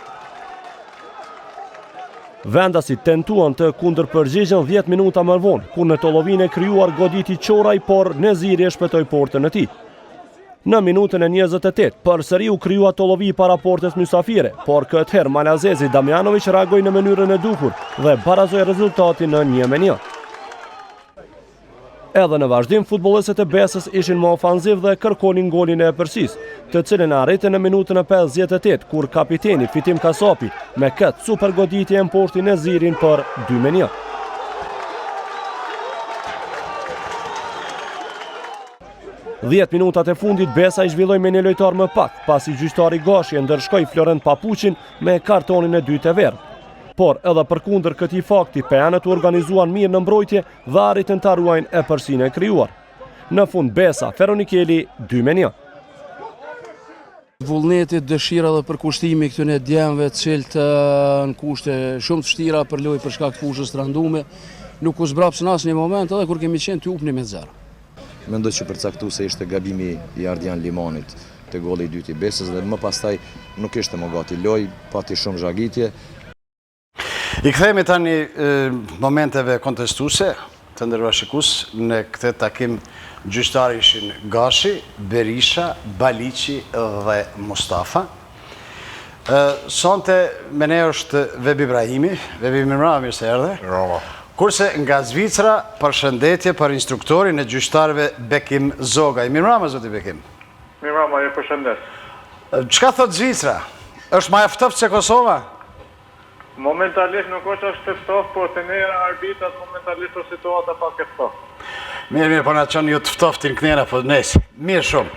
Vendasit tentuan të kundërpërgjigjen 10 minuta më vonë, kur në Tollovin e krijuar goditi Qoraj, por Neziri e shpëtoi portën e tij. Në minutën e 28, përsëri u krijua Tollovi para portës mysafire, por këtë herë Malazezi Damjanović reagoi në mënyrën e duhur dhe barazoi rezultatin në 1-1. Edhe në vazhdim, futbollistët e Besës ishin më ofanziv dhe kërkonin golin e përsis, të cilën arritën në minutën e 58, kur kapiteni Fitim Kasapi me këtë super goditje mposhti Nezirin për 2-1. Dhjetë minutat e fundit, Besa i zhvilloi me një lojtar më pak, pasi gjyqtari Gashi e ndërshkoi Florent Papuqin me kartonin e dytë e verdh. Por edhe përkundër këtij fakti, pejanët u organizuan mirë në mbrojtje dhe arritën ta ruajnë e përsinë e krijuar. Në fund Besa Feronikeli 2-1. Vullneti, dëshira dhe përkushtimi këtyre djemve të cilët në kushte shumë të vështira për lojë për shkak të fushës të randume, nuk u zbrapsën asnjë moment edhe kur kemi qenë të upni me 0. mendoj që përcaktuese ishte gabimi i Ardian Limanit te golli i dytë i Besës dhe më pastaj nuk ishte më gati loj, pati shumë zhagitje. I kthehemi tani momenteve kontestuese të nderuar shikues, në këtë takim gjyqtarë ishin Gashi, Berisha, Baliqi dhe Mustafa. Sonte me ne është Vebi Ibrahimi. Vebi Mirëmbrëma, mirë se erdhe. Mirëmbrëma. Kurse nga Zvicra, përshëndetje për instruktorin e gjyqtarëve Bekim Zogaj. Mirëmbrëma, zoti Bekim. Mirëmbrëma, ju përshëndet. Çka thot Zvicra? Është më e ftoftë se Kosova? Momentalisht nuk është ftoftë, por të ne arbitrat momentalisht është situata pak e ftoftë. Mirë, po na çon ju të ftoftin knera, po nesër. Mirë shumë.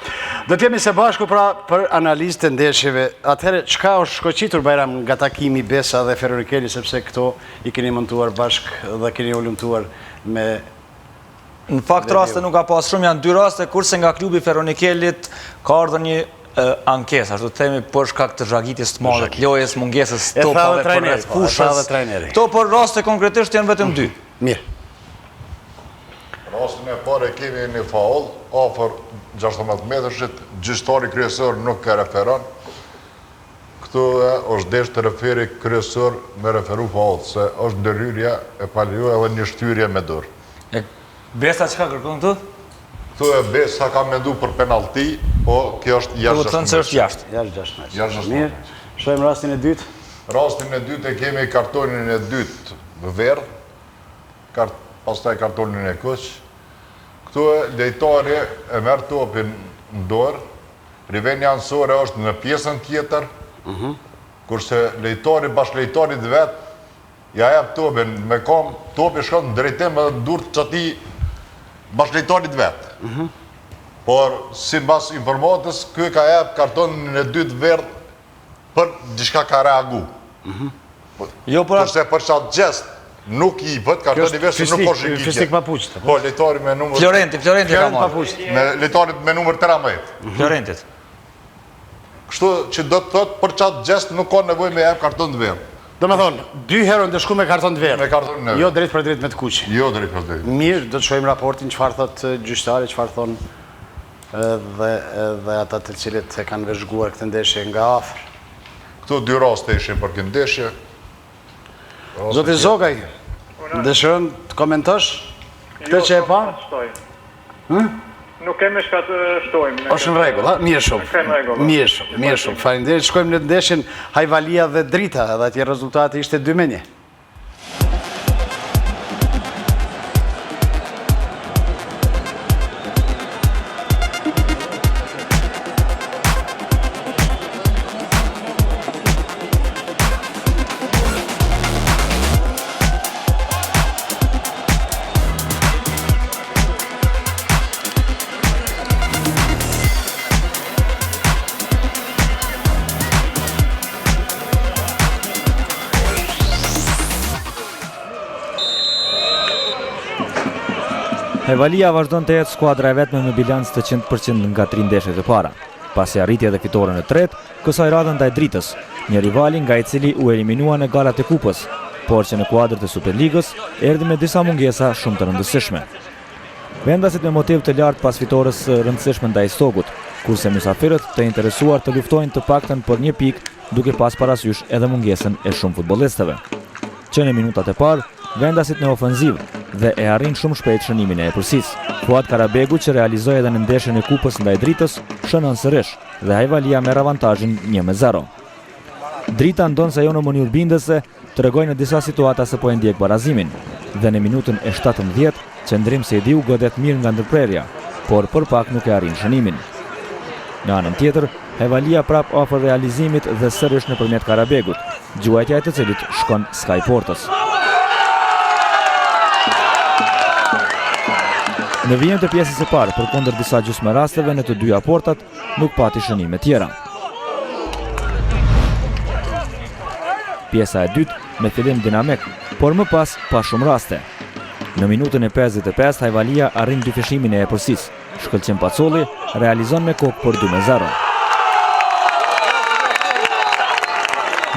Do të jemi së bashku pra për analizë të ndeshjeve. Atëherë, çka është shkoqitur Bajram nga takimi Besa dhe Feronikeli, sepse këto i keni montuar bashkë dhe keni ulumtuar me... Në fakt raste nuk ka pas shumë, janë dy raste, kurse nga klubi Feronikelit ka ardhur një ankesë, ashtu të themi për shkak të zhagitjes të madhe, të lojës, mungesës topave përreth fushës. Këto për raste konkretisht janë vetëm dy. Mirë. Rastin e parë kemi një faull, afër 16 metrëshit, gjyqtari kryesor nuk ka referon. Këtu është desh të referi kryesor me referu faull, se është ndërhyrja e paliju edhe një shtyrje me dorë. Besa çka kërkon këtu? Këtu e Besa ka mendu për penalti, po kjo është jashtë 16 metrë. Jashtë 16 metrë. Mirë, shojmë rastin e dytë. Rastin e dytë e kemi kartonin e dytë verdh, pastaj kartonin e kuq. Këtu e lejtari e merë topin në dorë, rivenja ansore është në pjesën tjetër, kurse lejtari bashkëlejtarit vetë ja jep topin me kom, topi shkon në drejtim edhe në durë që ati bashkëlejtarit vetë. Por, si mbas informatës, këj ka jep kartonin e dytë verdh për diçka ka reagu. Kurse për qatë gjest, nuk i bët, kartoni vesh nuk është i gjit. Fistik papuqët. Po, lejtari me numër... Florenti ka marrë. Lejtarit me numër 13. Florentit. Kështu që do të thotë për qatë gjest nuk ka nevoj me jep karton të verdh. Do me thonë, dy herë ndëshku me karton të verdh. Me karton të verdh. Jo drejt për drejt me të kuqë. Jo drejt për drejt. Mirë, do të shojmë raportin çfarë thot gjyqtari, çfarë thonë dhe ata të cilët e kanë vëzhguar këtë ndeshje nga afër. Këtu dy raste ishin për këtë ndeshje. Zoti Zogaj, dëshiron të komentosh këtë që e pa? Nuk kemi shka të shtojmë. Është në rregull, ha? Mirë shumë. Mirë shumë. Faleminderit. Shkojmë në ndeshjen Hajvalia dhe Drita, dhe atje rezultati ishte 2-1. Hajvalia vazhdon të jetë skuadra e vetme me bilanc të 100% nga 3 ndeshjet e para. Pasi arriti edhe fitoren e tretë, kësaj radhe ndaj Dritës, një rivali nga i cili u eliminua në galat e kupës, por që në kuadrët e Superligës erdhi me disa mungesa shumë të rëndësishme. Vendasit me motiv të lartë pas fitores rëndësishme ndaj Stogut, kurse mysafirët të interesuar të luftojnë të paktën për një pikë, duke pas parasysh edhe mungesën e shumë futbollistëve. Që në minutat e parë, vendasit në ofenzivë dhe e arrin shumë shpejt shënimin e epërsisë. Fuad Karabegu që realizoi edhe në ndeshjen e kupës ndaj Dritës shënon sërish dhe Hajvalia merr avantazhin 1-0. Drita ndon se jo në mënyrë bindëse tregoi në disa situata se po e ndjek barazimin dhe në minutën e 17 qendrim se Ediu godet mirë nga ndërprerja, por për pak nuk e arrin shënimin. Në anën tjetër, Hajvalia prap afër realizimit dhe sërish nëpërmjet Karabegut, gjuajtja e të cilit shkon skaj portës. Në vijim të pjesës e parë, përkundër disa gjysmë rasteve në të dyja portat, nuk pati shënime tjera. Pjesa e dytë me fillim dinamik, por më pas pa shumë raste. Në minutën e 55, Hajvalia arrin dyfishimin e epërsisë. Shkëlqim Pacolli realizon me kokë për 2-0.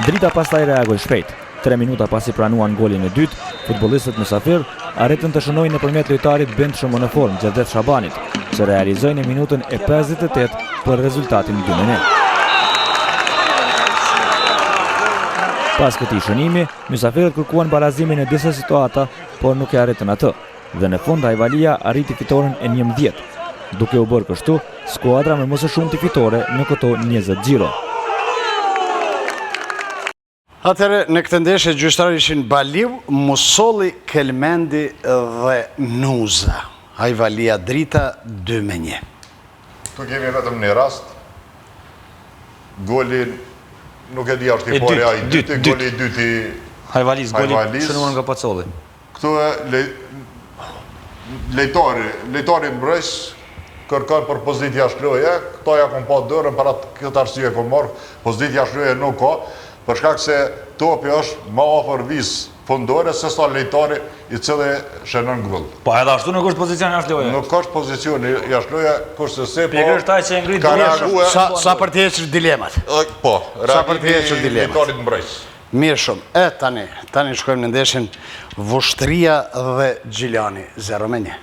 Drita pastaj reagoi shpejt. 3 minuta pasi pranuan golin e dytë, futbollistët mysafir arritën të shënojnë nëpërmjet lojtarit Bent Shëmon në formë, Xherdet Shabanit, që realizoi në minutën e 58 për rezultatin 2-1. Pas këtij shënimi, mysafirët kërkuan barazimin në disa situata, por nuk e arritën atë, dhe në fund Ajvalia arriti fitoren e 11, duke u bërë kështu skuadra me më së shumti fitore në këto 20 xhiro. Atëherë, në këtë ndeshje gjyqtarë ishin Baliu, Musolli, Kelmendi dhe Nuza. Ajvalia drita 2-1. Tu kemi vetëm një rast. Golin, nuk e di është i pari a i dyti, goli i dyti Ajvalis, goli shënuar nga Pacolli. Këtu e lejtari mbrëjs, kërkon për pozitë jashtë loje, këto ja kom pa dërën, para këtë arsye kom marrë, pozitë jashtë loje nuk ka, për shkak se topi është ma afër vizë fundore se sa lejtari i cili shënon grull. Po edhe ashtu nuk është pozicion jashtë loje? Nuk është pozicion jashtë loje, kurse se po... Pikërisht taj që e ngritë ka reagua... Sa për të hequr dilemat? Po, sa për të hequr dilemat? Lejtarit mbrëjs. Mirë shumë. Tani shkojmë në ndeshjen Vushtria dhe Gjilani 0-1.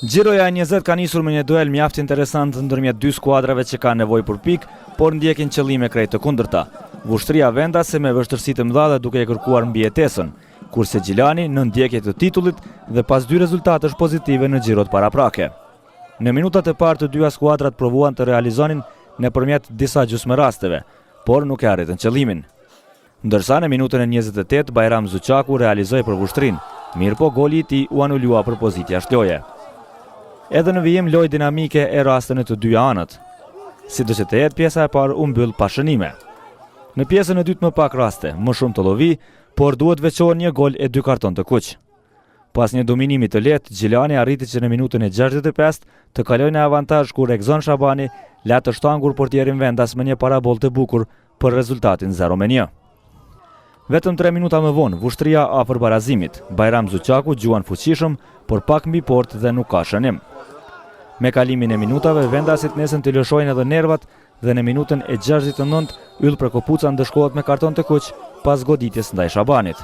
Gjiroja 20 ka nisur me një duel mjaft interesant ndërmjet dy skuadrave që ka nevojë për pikë, por ndjekin qëllime krejt të kundërta. Vushtria vendase me vështirësi të mëdha dhe duke e kërkuar mbijetesën, kurse Gjilani në ndjekje të titullit dhe pas dy rezultatesh pozitive në xhirot paraprake. Në minutat e parë të dyja skuadrat provuan të realizonin nëpërmjet disa gjysmërasteve, por nuk e arritën qëllimin. Ndërsa në minutën e 28 Bajram Zuçaku realizoi për Vushtrinë, mirëpo goli i tij u anulua për pozitë jashtëloje. Edhe në vijim lojë dinamike e rastën e të dyja anët. Sido që të jetë, pjesa e parë u mbyll pa shënime. Në pjesën e dytë më pak raste, më shumë të llovi, por duhet veçohen një gol e 2 karton të kuq. Pas një dominimi të lehtë, Gjilani arriti që në minutën e 65 të kalojë në avantazh kur Egzon Shabani la të shtangur portierin vendas me një paraboll të bukur për rezultatin 0-1. Vetëm 3 minuta më vonë, Vushtria afër barazimit. Bajram Zuçaku gjuan fuqishëm, por pak mbi port dhe nuk ka shënim. Me kalimin e minutave, vendasit nesën të lëshojnë edhe nervat dhe në minutën e 69 Yll Prekopuca ndëshkohet me karton të kuq pas goditjes ndaj Shabanit.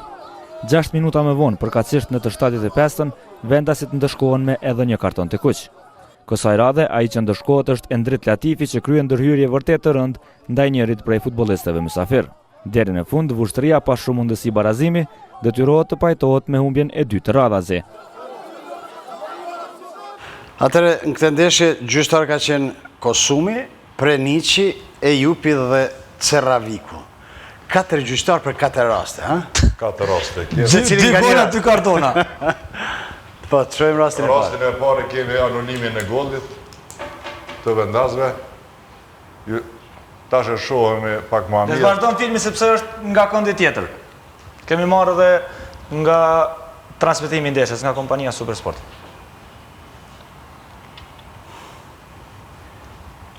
6 minuta më vonë, përkatësisht në të 75-ën, vendasit ndëshkohen me edhe një karton të kuq. Kësaj radhe, ai që ndëshkohet është Endrit Latifi që kryen ndërhyrje vërtet të rënd ndaj njërit prej futbollistëve mysafir. Deri në fund, Vushtria pas shumë mundësi barazimi, detyrohet të pajtohet me humbjen e 2 të radhazi. Atëre, në këtë ndeshje, gjyqtar ka qenë Kosumi, Prenici, Ejupi dhe Cerraviku. 4 gjyqtar për 4 raste, ha? 4 raste. 2 gola, 2 kartona. Po, të shojmë rastin e parë. Rastin e parë kemi anonimin e gollit të vendasve. Tash e shohemi pak më mirë. Ne vazhdojmë filmin sepse është nga këndi tjetër. Kemi marrë edhe nga transmetimi i ndeshjes nga kompania Supersport.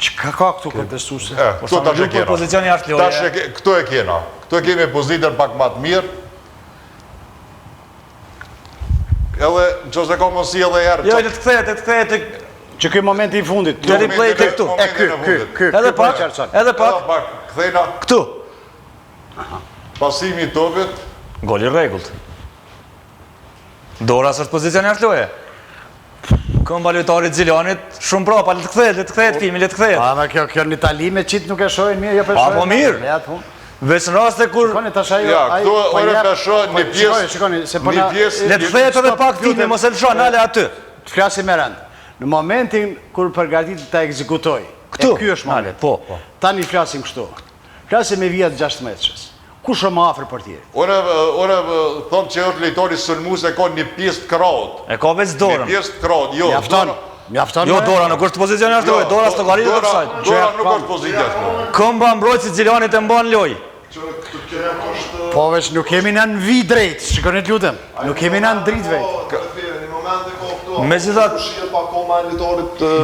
Çka ka këtu kontestuese? Këtu tash e kena. Pozicioni jashtë loje. Tash këtu e kena. Këtu kemi pozitën pak më të mirë. Edhe nëse ka mos i edhe herë. Jo, le të kthehet. Që ky momenti i fundit. Do replay tek këtu. Ky. Edhe pak. Kthejna. Këtu. Pasimi i topit. Gol i rregullt. Dora është pozicioni jashtë loje. Këmba lojtarit Gjilanit, shumë prapa, le të kthehet filmi, le të kthehet. A, me kjo në Itali me qitë nuk e shojnë mirë, jo për shojnë. Po mirë, veç në raste kur... Ja, këtu ore për shojnë një pjesë... Le të kthehet edhe pak filmi, mos e lëshon, ale aty. Të flasim me rënd. Në momentin kur përgatitet ta ekzekutoj, e ky është moment. Tani flasim kështu. Flasim me vijat 6 metrës. Kush është më afër portierit? Ore thonë që është lejtari sulmues e ka një pjesë të krahut. E ka veç dorën. Një pjesë të krahut, jo. Mjafton. Jo, Dora nuk është pozicion jashtë loje, Dora stollari offside. Dora nuk është pozicion jashtë loje. Këmba mbrojtësit Gjilanit e mban lojë. Po veç nuk kemi në vi drejt, shikoni të lutem. Nuk kemi në dritë vetë. Megjithatë,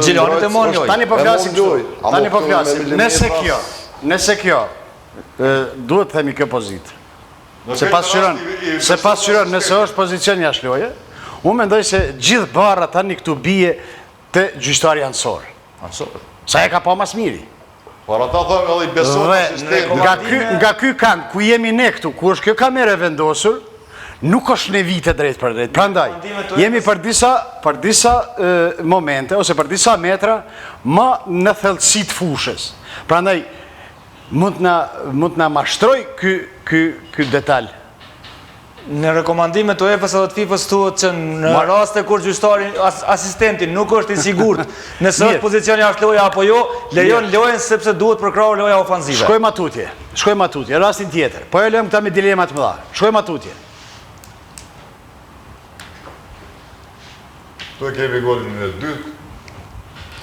Gjilani e mon loj. Tani po flasim këtu. Tani po flasim. Nëse kjo duhet të themi kjo pozitë. Se pas shiron nëse është pozicion jashtë loje, unë mendoj se gjithë barra tani këtu bie të gjyqtari ansor. Sa e ka pa mas miri. Por ata thëmë edhe i besojnë në sistemi. Nga ky kanë, ku jemi ne këtu, ku është kjo kamere vendosur, nuk është në vite drejt për drejt. Prandaj, jemi për disa momente, ose për disa metra, ma në thellësi të fushës. Prandaj, mund na mashtroj ky detalj. Në rekomandimet të UEFA-s dhe të FIFA-s thuhet që në raste kur gjyqtari asistenti nuk është i sigurt nëse është pozicion jashtë loja apo jo, lejon lojën sepse duhet përkrahur loja ofanzive. Shkojmë atutje, rastin tjetër. Po e lëm këta me dilemat më dha. Shkojmë atutje. Tu e kemi golin e dytë.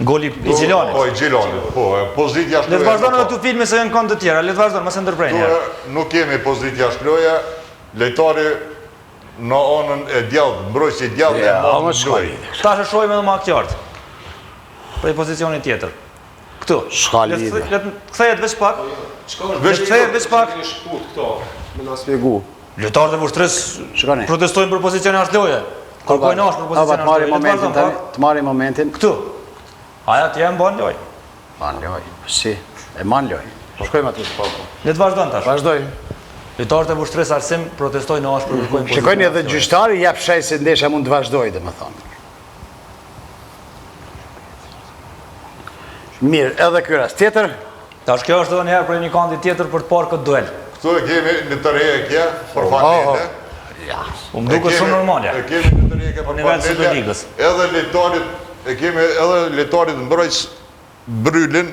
Goli i Gjilanit. Po, i Gjilanit. Po, pozitë jashtë loja. Le të vazhdojnë edhe tu filmi se janë kënd të tjera. Le të vazhdojnë, mos e ndërprejnë. Nuk kemi pozitë jashtë loja. Lejtari në anën e djallë, mbrojtës i djallë e më lojë. Ta që shojme edhe ma qartë. Prej pozicionit tjetër. Këtu. Këthejet veç pak. Këthejet veç pak. Me nga spjegu. Lojtarët e Vushtrës protestojnë për pozicionin ashtë loje. Kërkojnë ashtë për pozicionin ashtë loje. Të marri momentin. Këtu. Aja të jemë banë lojë. Banë lojë. Si, e manë lojë. Shkojmë aty. Le të vazhdojnë tash. Vazhdojnë. Lojtarët e Vushtrës Arsim protestojnë në ashtë për kërkojnë pozicionin. Shikojnë edhe gjyqtari, jap shaj se ndesha mund të vazhdojë, dhe më thonë. Mirë, edhe ky rast tjetër. Tash kjo është edhe njerë për një kandi tjetër për të parë këtë duel. Këtu e kemi një të rejekje për fanele. Më duke shumë normalja. E kemi një të rejekje për fanele. Edhe lejtarit, e kemi edhe lejtarit mbrojtës Brylin.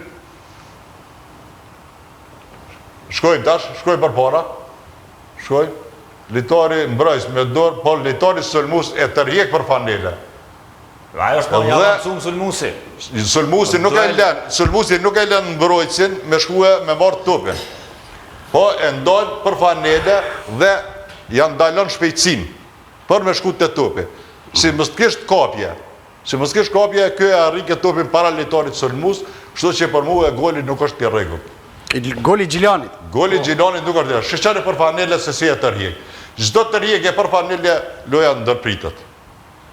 Shkojnë tash, shkojnë për para. Shkojnë. Lejtari mbrojtës me dorë, po lejtari Sulmus e të rejekë për fanele. Ajo është po një avancumë Sulmusi. Sulmusi nuk e lënë mbrojtësin me shkue me marë topin. Po e ndalë për fanele dhe janë dalën shpejtësin për me shku të topi. Si mës të kishtë kapje, kjo e arrike topin para lejtarit Sulmus, kështu që për mu e goli nuk është për regu. Goli Gjilanit? Goli Gjilanit nuk është për regu. Shqeqare për fanele se si e të rjek. Gjdo të rjek e për fanele loja ndërpritët.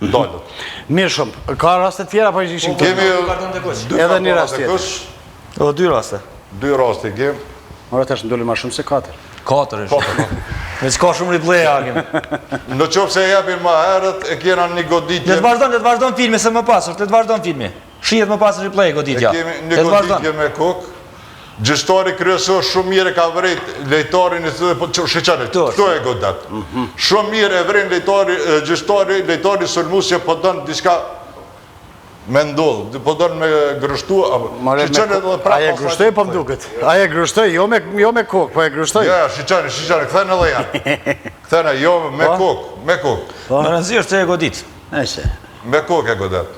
Mirë shumë. Ka raste tjera po ishin këtu? Kemi edhe një rast tjetër. Edhe dy raste. Dy raste kemi. Mora tash ndolli më shumë se 4. 4 është. Me s'ka shumë replay agim. Në qofë se japin ma herët, e kjena një goditje. Le të vazhdojnë filmi se më pasër, le të vazhdojnë filmi. Shihet më pasër replay goditja. E kemi një goditje me kokë. Gjystari kryesor shumë mirë e ka vrejt lejtarin e të dhe shqeqarit, këto e godat. Shumë mirë e vrejt lejtari Sulmus që po dënë diska me ndodhë, po dënë me grështu. Aje grështoj po mduket, aje grështoj, jo me kokë, po e grështoj. Ja, shqeqarit, këthene dhe janë. Këthene, jo me kokë, me kokë. Në rëndësi është që e godit. Me kokë e godat.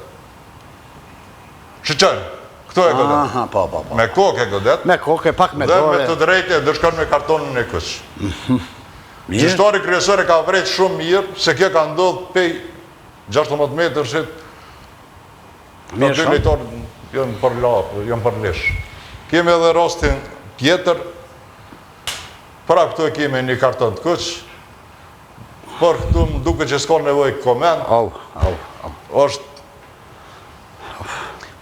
Shqeqarit. Me kokë e godet. Me kokë e pak me dore. Dhe me të drejtë e dërshkon me kartonën e kësh. Gjyshtari kryesor e ka vrejt shumë mirë, se kjo ka ndodhë pej 16 metrë shqit. Në dy lejtarë jënë për lapë, jënë për lesh. Kemi edhe rastin tjetër, pra këtu e kemi një karton të kësh, por këtu më duke që s'ka nevoj komend. është...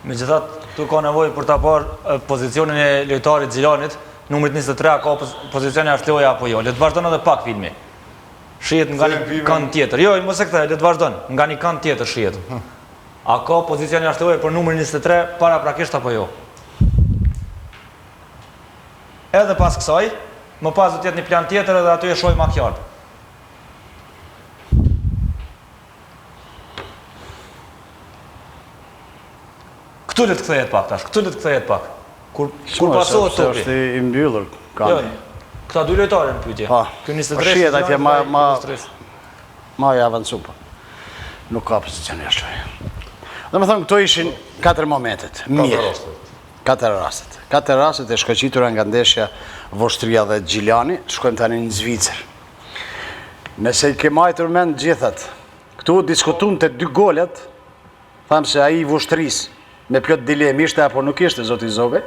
Me gjithat, tu ka nevoj për ta parë pozicionin e lojtarit Gjilanit, numrit 23, ka pozicionin ashtë loja apo jo. Le të vazhdojnë edhe pak filmi. Shihet nga një kanë tjetër. Jo, mos e këthej, le të vazhdojnë. Nga një kanë tjetër shihet. A ka pozicionin ashtë loja për numrin 23, para prakisht apo jo. Edhe pas kësaj, më pas do tjetë një plan tjetër edhe aty e shoj ma qartë. Këtu le të kthehet pak tash, këtu le të kthehet pak. Kur pasohet topi. Është i mbyllur kanë. Këta dy lojtarë në pyetje. Ky 23 shihet atje ma i avancuar. Nuk ka pozicion jashtë. Domethënë këto ishin 4 momentet. Mirë. Katër rastet e shkëqitura nga ndeshja Voshtria dhe Gjilani, shkojmë tani në Zvicër. Nëse i ke majtur mend gjithat, këtu diskutum të 2 golet, thamë se aji Voshtris me plot dilem ishte apo nuk ishte, zoti Zobe,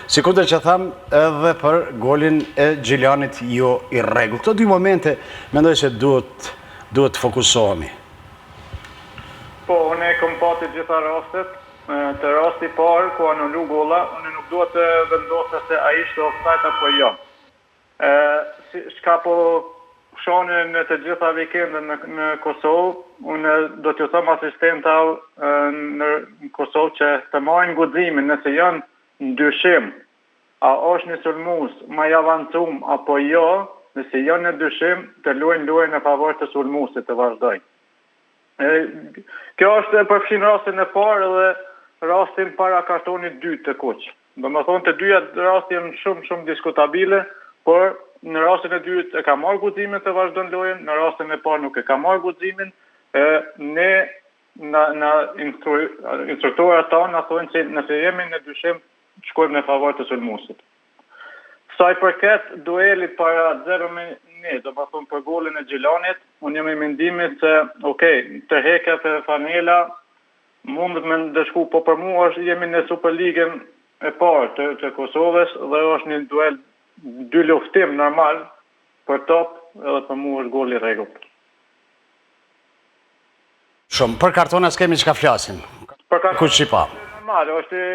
si kundër që thamë edhe për golin e Gjilanit jo i rregull. Këto 2 momente, mendoj se duhet të fokusohemi. Po, unë e kom pati gjitha rastet, të rasti parë ku anullu golla, unë nuk duhet të vendosë se a ishte offside apo jo. Shka po shonin në të gjitha weekendën në Kosovë, unë do t'ju thëmë asistentau në Kosovë që të marrin guximin nëse janë në dyshim, a është një sulmues ma i avancum apo jo, nëse janë në dyshim, të luajnë në favor të sulmuesit të vazhdojnë. Kjo është përfshin rastin e parë dhe rastin para kartonit 2 të Kuq. Do më thonë të dyja rasti janë shumë diskutabile, por në rastin e dytë e ka marrë guximin të vazhdon lojën, në rastin e parë nuk e ka marrë guximin, ne në instruktorët tanë na thonë që nëse jemi në dyshim, shkojmë në favor të sulmuesit. Sa i përket duelit para 0-1, do më thonë për golin e Gjilanit, unë jam i mendimit se, tërheqja të Fanela mundet me ndëshku, po për mua jemi në Superligën e parë të Kosovës dhe është një duel 2 luftim normal për top edhe për mua është gol i rregullt. Shumë, për kartona s'kemi çka flasim. Për kartona Kuqipa. Normal, është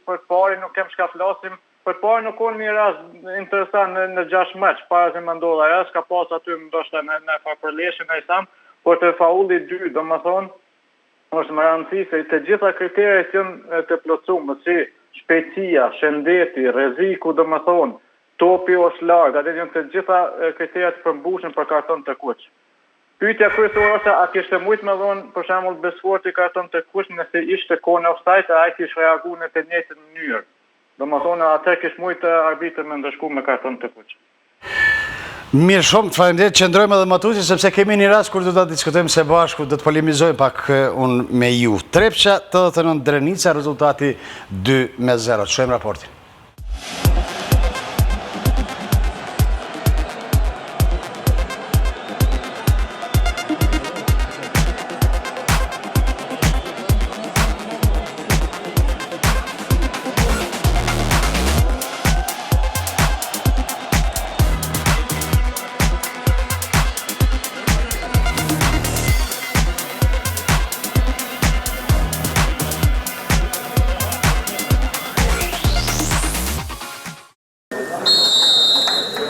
për pari nuk kem çka flasim. Për pari nuk ka një rast interesant në 6 maç, para se më ndodha rast, ka pas aty ndoshta në farpërleshje në Isam, por të faulli 2, domethënë është më rëndësi se të gjitha kriteret janë të plotësuar, si shpejtësia, shëndeti, rreziku, domethënë, topi është larg, atë janë të gjitha kriteret përmbushur për karton të Kuq. Pyetja kryesore është a kishte mujt me dhon për shembull Besforti karton të Kuq nëse ishte kone offside, ai kishte reaguar në të njëjtën mënyrë. Domethënë atë kishte mujt arbitri me ndëshku me karton të Kuq. Mirë shumë, të faleminderit, qëndrojmë edhe më tutje, sepse kemi një rast kur do ta diskutojmë së bashku, do të polemizojmë pak unë me ju. Trepça 89 Drenica, rezultati 2-0. Shohim raportin.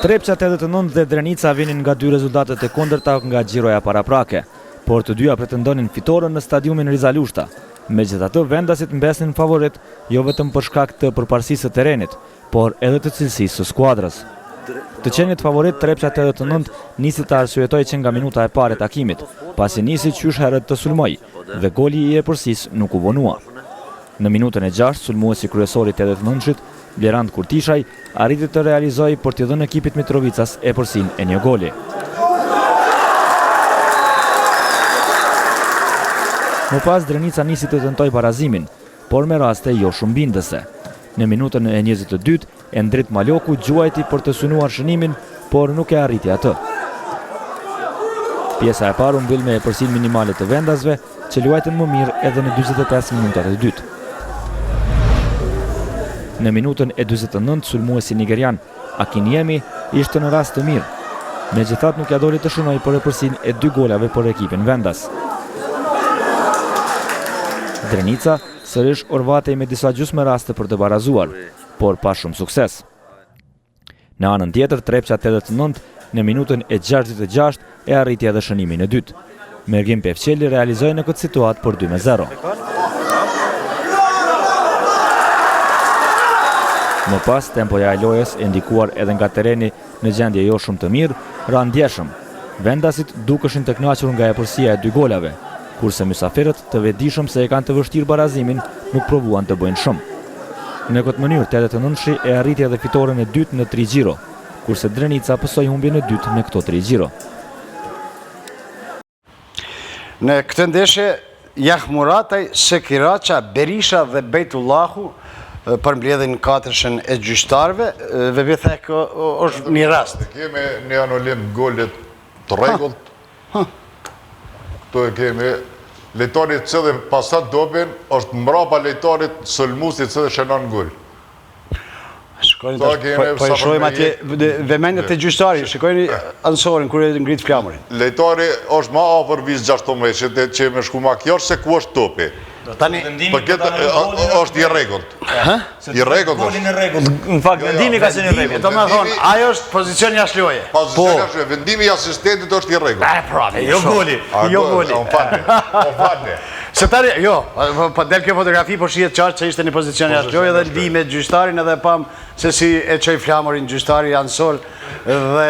Trepça 89 dhe Drenica vinin nga 2 rezultatet e kundërta nga xhiroja paraprake, por të dyja pretendonin fitoren në stadiumin Riza Lushta. Megjithatë, vendasit mbesnin favorit jo vetëm për shkak të përparësisë së terrenit, por edhe të cilësisë së skuadrës. Të qenit favorit, Trepça 89 nisi të arsyetoj që nga minuta e parë e takimit, pasi nisi qysh herët të sulmoj, dhe goli i epërsisë nuk u vonua. Në minutën e 6, sulmuesi kryesori 89-shit, Blerand Kurtishaj, arriti të realizoj për t'i dhënë ekipit Mitrovicas epërsinë e një goli. Më pas, Drenica nisi të tentoj barazimin, por me raste jo shumë bindëse. Në minutën e 22, Endrit Maloku gjuajti për të synuar shënimin, por nuk e arriti atë. Pjesa e parë u mbyll me epërsinë minimale të vendasve, që luajtën më mirë edhe në 45 minutat e dytë. Në minutën e 49, sulmuesi nigerian Akiniemi ishte në rast të mirë. Megjithatë nuk ja doli të shënoj për epërsinë e 2 golave për ekipin vendas. Drenica sërish orvatej me disa gjysmë raste për të barazuar, por pa shumë sukses. Në anën tjetër, Trepça 89 në minutën e 66 e arriti edhe shënimin e dytë. Mergim Pevçeli realizoi në këtë situatë për 2-0. Më pas, tempoja e lojës e ndikuar edhe nga tereni në gjendje jo shumë të mirë, ra ndjeshëm. Vendasit dukeshin të kënaqur nga epërsia e 2 golave, kurse mysafirët të vetëdijshëm se e kanë të vështirë barazimin, nuk provuan të bëjnë shumë. Në këtë mënyrë, 89-shi e arriti edhe fitoren e dytë në 3 xhiro, kurse Drenica pësoi humbjen e dytë në këto 3 xhiro. Në këtë ndeshje, Jahmurataj, Sekiraqa, Berisha dhe Bejtullahu për mbledhin katërshën e gjyqtarëve, dhe bithek është një rast. Kemi një anulim golit të rregullt. Këtu e kemi lejtarit cëllin pasat dopin, është mbrapa lejtarit sëlmusit cëllin shënon gol. Po e shojmë atje vëmendjet e gjyqtarit, shikojni anësorin kër e ngrit flamurin. Lejtari është ma afër vizë 16 që me shku ma kjo është se ku është topi. Tani, për këtë është i rregullt. I rregullt është. Golin e rregullt, në fakt, vendimi ka qenë i rregullt. Do me thonë, ajo është pozicion jashtë loje. Pozicion jashtë loje, vendimi i asistentit është i rregullt. Jo goli. Jo goli. O falne. Se tani, jo, po del kjo fotografi, po shihet qartë që ishte një pozicion jashtë loje dhe ldi me gjyqtarin edhe pam se si e qoj flamurin gjyqtari ansor dhe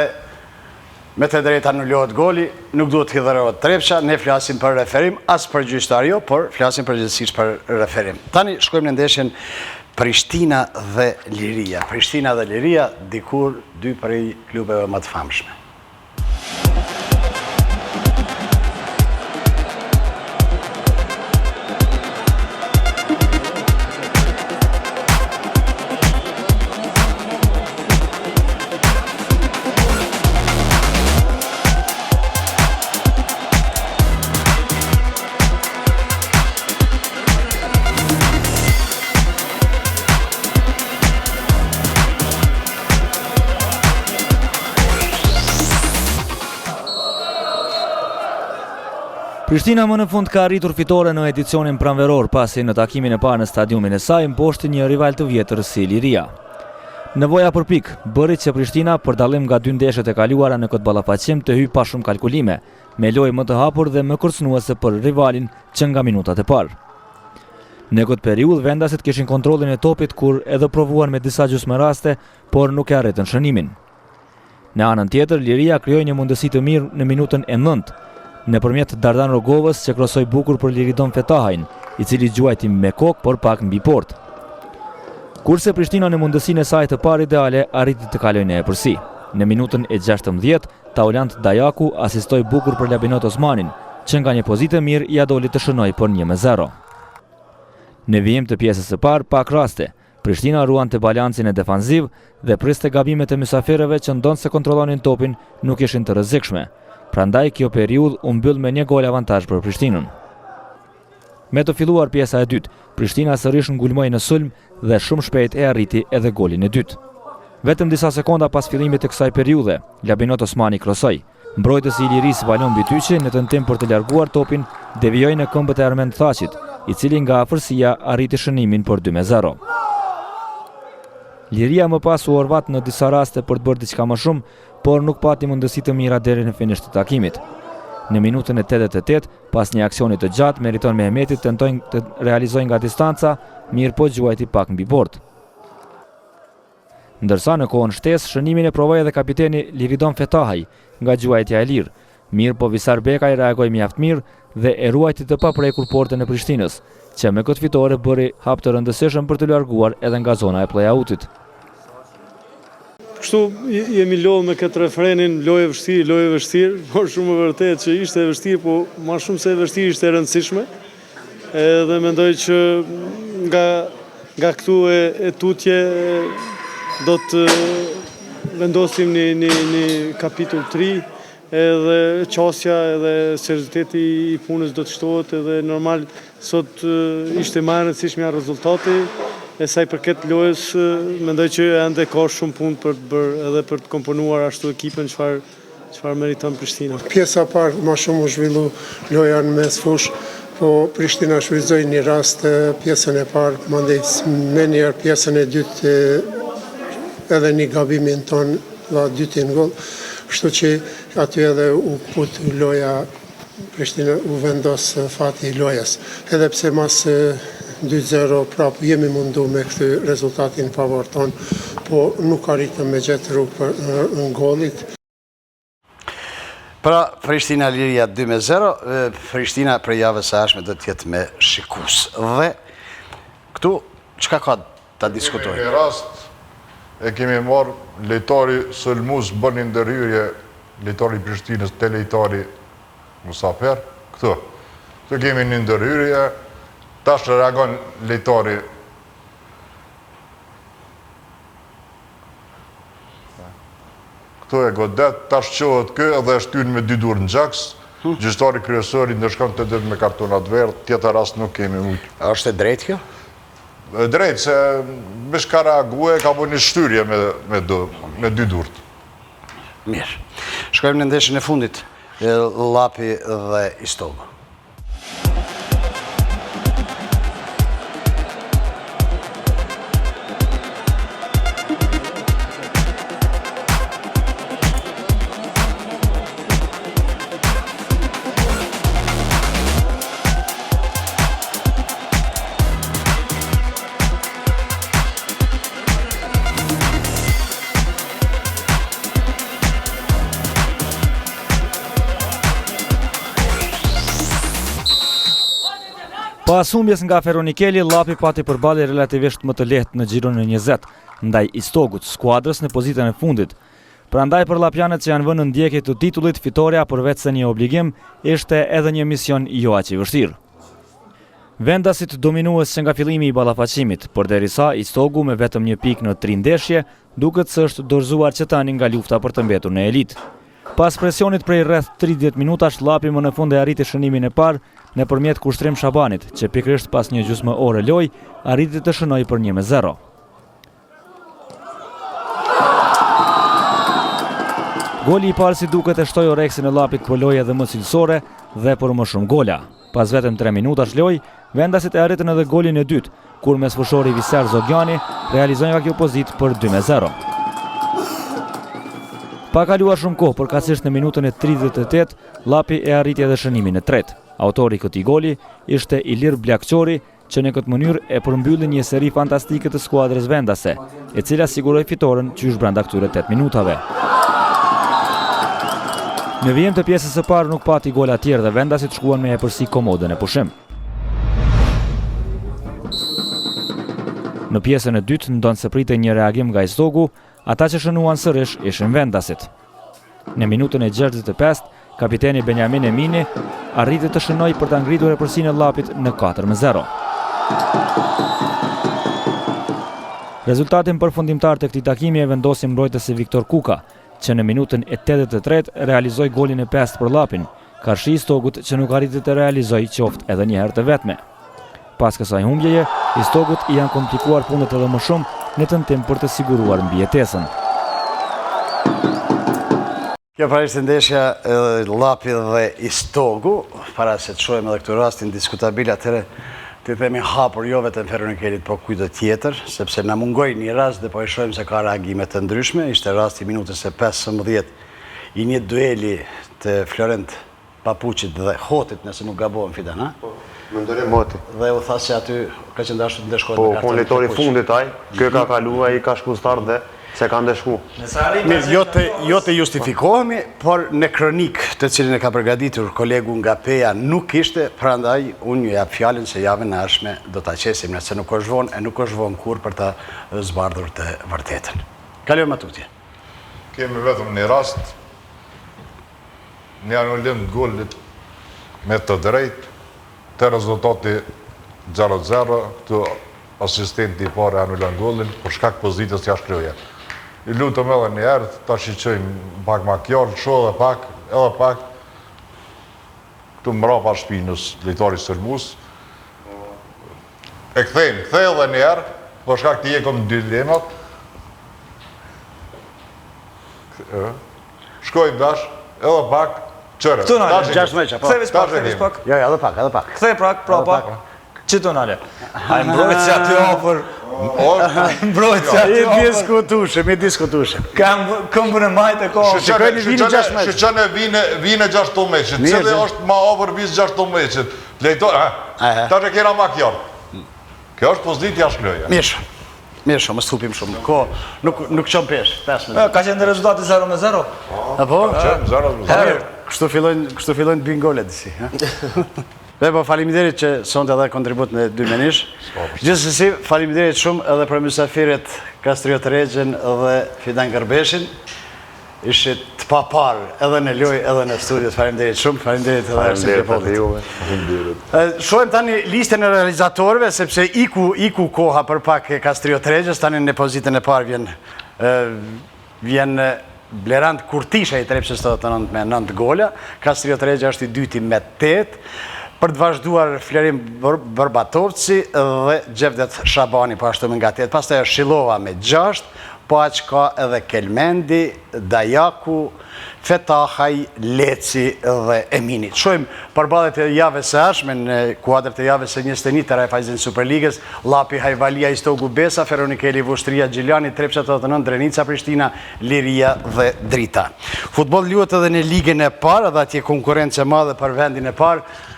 me të drejta anullohet goli, nuk duhet të hidhërohet Trepça, ne flasim për referim, as për gjyqtar jo, por flasim përgjithsisht për referim. Tani shkojmë në ndeshjen Prishtina dhe Liria. Prishtina dhe Liria, dikur dy prej klubeve më të famshme. Prishtina më në fund ka arritur fitore në edicionin pranveror pasi në takimin e parë në stadiumin e saj mposhti një rival të vjetër si Liria. Nevoja për pikë bëri që Prishtina, për dallim nga dy ndeshjet e kaluara në këtë ballafaqim, të hyj pa shumë kalkulime, me lojë më të hapur dhe më kërcënuese për rivalin që nga minutat e parë. Në këtë periudhë vendasit kishin kontrollin e topit kur edhe provuan me disa gjysmë raste, por nuk e arritën shënimin. Në anën tjetër, Liria krijoi një mundësi të mirë në minutën e 9. Nëpërmjet Dardan Rogovës që krosoi bukur për Liridon Fetahajn, i cili gjuajti me kokë por pak mbi port. Kurse Prishtina në mundësinë e saj të parë ideale arriti të kalojë në epërsi. Në minutën e 16, Taulant Dajaku asistoi bukur për Labinot Osmanin, që nga një pozitë mirë ja doli të shënoi për 1-0. Në vijim të pjesës së parë, pak raste, Prishtina ruante balancin e defanziv dhe priste gabimet e mysafirëve që ndonë se kontrollonin topin nuk ishin të rrezikshme. Prandaj kjo periudhë u mbyll me një gol avantazh për Prishtinën. Me të filluar pjesa e dytë, Prishtina sërish ngulmoi në sulm dhe shumë shpejt e arriti edhe golin e dytë. Vetëm disa sekonda pas fillimit të kësaj periudhe, Labinot Osmani krosoi. Mbrojtësi i Liris Valon Bityqi në tentim për të larguar topin, devijoi në këmbët e Armend Thaqit, i cili nga afërsia arriti shënimin për 2-0. Liria më pas u orvat në disa raste për të bërë diçka më shumë, por nuk pati mundësi të mira deri në finish të takimit. Në minutën e 88, pas një aksioni të gjatë, Meriton Mehmeti tentoi të realizojë nga distanca, mirë po gjuajti pak mbi bord. Ndërsa në kohën shtesë, shënimin e provoi edhe kapiteni Liridon Fetahaj nga gjuajtja e lirë. Mirë po Visar Bekaj reagoi mjaft mirë dhe e ruajti të paprekur portën e Prishtinës, që me këtë fitore bëri hap të rëndësishëm për të larguar edhe nga zona e play-outit. Kështu jemi lodhë me këtë refrenin, lojë e vështirë, por shumë e vërtet që ishte e vështirë, po ma shumë se e vështirë ishte e rëndësishme. Dhe mendoj që nga këtu e tutje do të vendosim një kapitull 3, edhe qasja edhe serioziteti i punës do të shtohet edhe normal sot ishte më e rëndësishmja rezultati. E saj përket lojës, mendoj që ende ka shumë punë për të bërë edhe për të komponuar ashtu ekipën çfarë meriton Prishtina. Pjesa parë më shumë u zhvillu loja në mes fush, po Prishtina shfrytëzoi një rast pjesën e parë, mandej me njerë pjesën e dytë edhe një gabimin ton dha dytin gol, kështu që aty edhe u put loja, Prishtina u vendos fati i lojës. Edhe pse mas 2-0 prapë jemi mundu me këtë rezultatin favor ton, po nuk arritëm me gjetë rrugë në golit. Pra, Prishtina Liria 2-0, Prishtina për javës së ardhshme do të jetë me shikus. Dhe këtu çka ka ta diskutojmë? Në rast e kemi marrë lejtari sulmues bën një ndërhyrje, lejtari i Prishtinës te lejtari Musafer, këtu. Këtu kemi një ndërhyrje. Tash reagon lejtari këto e godet, tash qohet kë edhe është tynë me 2 dur në gjaks, gjyqtari kryesori ndërshkon të dërë me kartonat verë, tjetër rast nuk kemi ujtë. A është e drejtë kjo? Drejtë, se bish ka reague, ka bo një shtyrje me 2 durët. Mirë. Shkojmë në ndeshjen e fundit, Llapi dhe Istogu. Pas humbjes nga Feronikeli, Llapi pati përballje relativisht më të lehtë në xhiron e 20, ndaj Istogut, skuadrës në pozitën e fundit. Prandaj për llapianët që janë vënë në ndjekje të titullit, fitoria përveç se një obligim, ishte edhe një mision jo aq i vështirë. Vendasit dominues që nga fillimi i ballafaqimit, përderisa Istogu me vetëm 1 pikë në 3 ndeshje, duket se është dorëzuar që tani nga lufta për të mbetur në elitë. Pas presionit prej rreth 30 minutash, Llapi më në fund e arriti shënimin e parë nëpërmjet Kushtrim Shabanit, që pikërisht pas një gjysmë ore lojë arriti të shënojë për 1-0. Goli i parë si duket e shtoi oreksin e Llapit për lojë edhe më cilësore dhe për më shumë gola. Pas vetëm 3 minutash lojë, vendasit e arritën edhe golin e dytë, kur mesfushori Viser Zogjani realizoi nga kjo pozitë për 2-0. Pa kaluar shumë kohë, përkatësisht në minutën e 38, Llapi e arriti edhe shënimin e tretë. Autori këtij goli ishte Ilir Blakqori, që në këtë mënyrë e përmbylli një seri fantastike të skuadrës vendase, e cila siguroi fitoren qysh brenda këtyre 8 minutave. Në vijim të pjesës së parë nuk pati gola tjerë dhe vendasit shkuan me epërsi komodën e pushim. Në pjesën e dytë, ndonse pritej një reagim nga Istogu, ata që shënuan sërish ishin vendasit. Në minutën e 65, kapiteni Benjamin Emini arriti të shënoj për të ngritur epërsinë e Llapit në 4-0. Rezultatin përfundimtar të këtij takimi e vendosi mbrojtësi Viktor Kuka, që në minutën e 83 realizoi golin e 5 për Llapin, karshi Istogut që nuk arriti të realizoj qoftë edhe një herë të vetme. Pas kësaj humbjeje, Istogut i janë komplikuar punët edhe më shumë në tentim për të siguruar mbijetesën. Kjo pra ishte ndeshja Llapi dhe Istogu, para se të shohim edhe këtë rastin diskutabil, atëherë të themi hapur jo vetëm Feronikelit, po kujt tjetër, sepse na mungoi një rast dhe po e shohim se ka reagime të ndryshme. Ishte rasti i minutës së 15 i një dueli të Florent Papuçit dhe Hotit, nëse nuk gabohem Fidan, ha? Më ndore Moti. Dhe u tha se aty ka që ndashur të ndeshkohet me karton. Po, lejtori fundit ai, kjo ka kaluar, i ka shku start dhe se ka ndeshku. Mirë, jo të justifikohemi, por në kronik të cilin e ka përgatitur kolegu nga Peja nuk ishte, prandaj unë ju jap fjalën se javën e ardhshme do ta qesim, nëse nuk është vonë, e nuk është vonë kur për ta zbardhur të vërtetën. Kalojmë atutje. Kemi vetëm një rast, një anullim të golit me të drejtë, të rezultati 0-0, këtu asistenti i parë anullon gollin, për shkak pozitës jashtë kryeje. I lutëm edhe një herë, ta shiqojmë pak ma kjarë, shoh edhe pak, këtu mrapa shpinës, lejtari Sërmus. E kthej edhe një herë, për shkak të jekëm dilemat. Shkojmë dash, edhe pak, qëre. Këtu nale, 6 meqa, po. Kthej pak. Jo, edhe pak. Kthej prapa. Qëtu nale. A mbrojtë që aty ofër. Mbrojtë që aty ofër. I diskutushëm. Këmbën e majtë e kohë. Shëqën e vine 6 meqit. Cële është ma ofër visë 6 meqit. Lejtor, ta që kera ma kjarë. Kjo është pozitë jashtë kryeje. Mirë shumë, më stupim shumë. Ko, nuk qëmë pesh, 5 minuta. Ka qenë rezultati 0-0? Apo? Qenë 0-0. Kështu fillojnë të binë golet disi. Dhe po faleminderit që sonte edhe kontribut në 2 menish. Gjithsesi, faleminderit shumë edhe për mysafiret Kastriot Regjen dhe Fidan Gërbeshin. Ishit të papar edhe në lojë edhe në studios. Faleminderit shumë, faleminderit edhe Arsim Kepollit. Shohem tani listën e realizatorëve, sepse iku koha për pak Kastriot Regjes, tani në pozitën e parë vjen Blerand Kurtisha i Trepçës 89 me 9 gola, Kastrio Tregja është i dyti me 8, për të vazhduar Flerim Bërbatovci dhe Gjevdet Shabani po ashtu me nga 8, pastaj është Shilova me 6, po aq ka edhe Kelmendi, Dajaku, Fetahaj, Leci dhe Emini. Shojmë përballet e javës së ardhshme në kuadrët e javës së 21 të Raiffeisen Superligës, Llapi Hajvalia Istogu Besa, Feronikeli Vushtria Gjilani, Trepça 89, Drenica Prishtina, Liria dhe Drita. Futboll luhet edhe në ligën e parë, dhe atje konkurrencë e madhe për vendin e parë.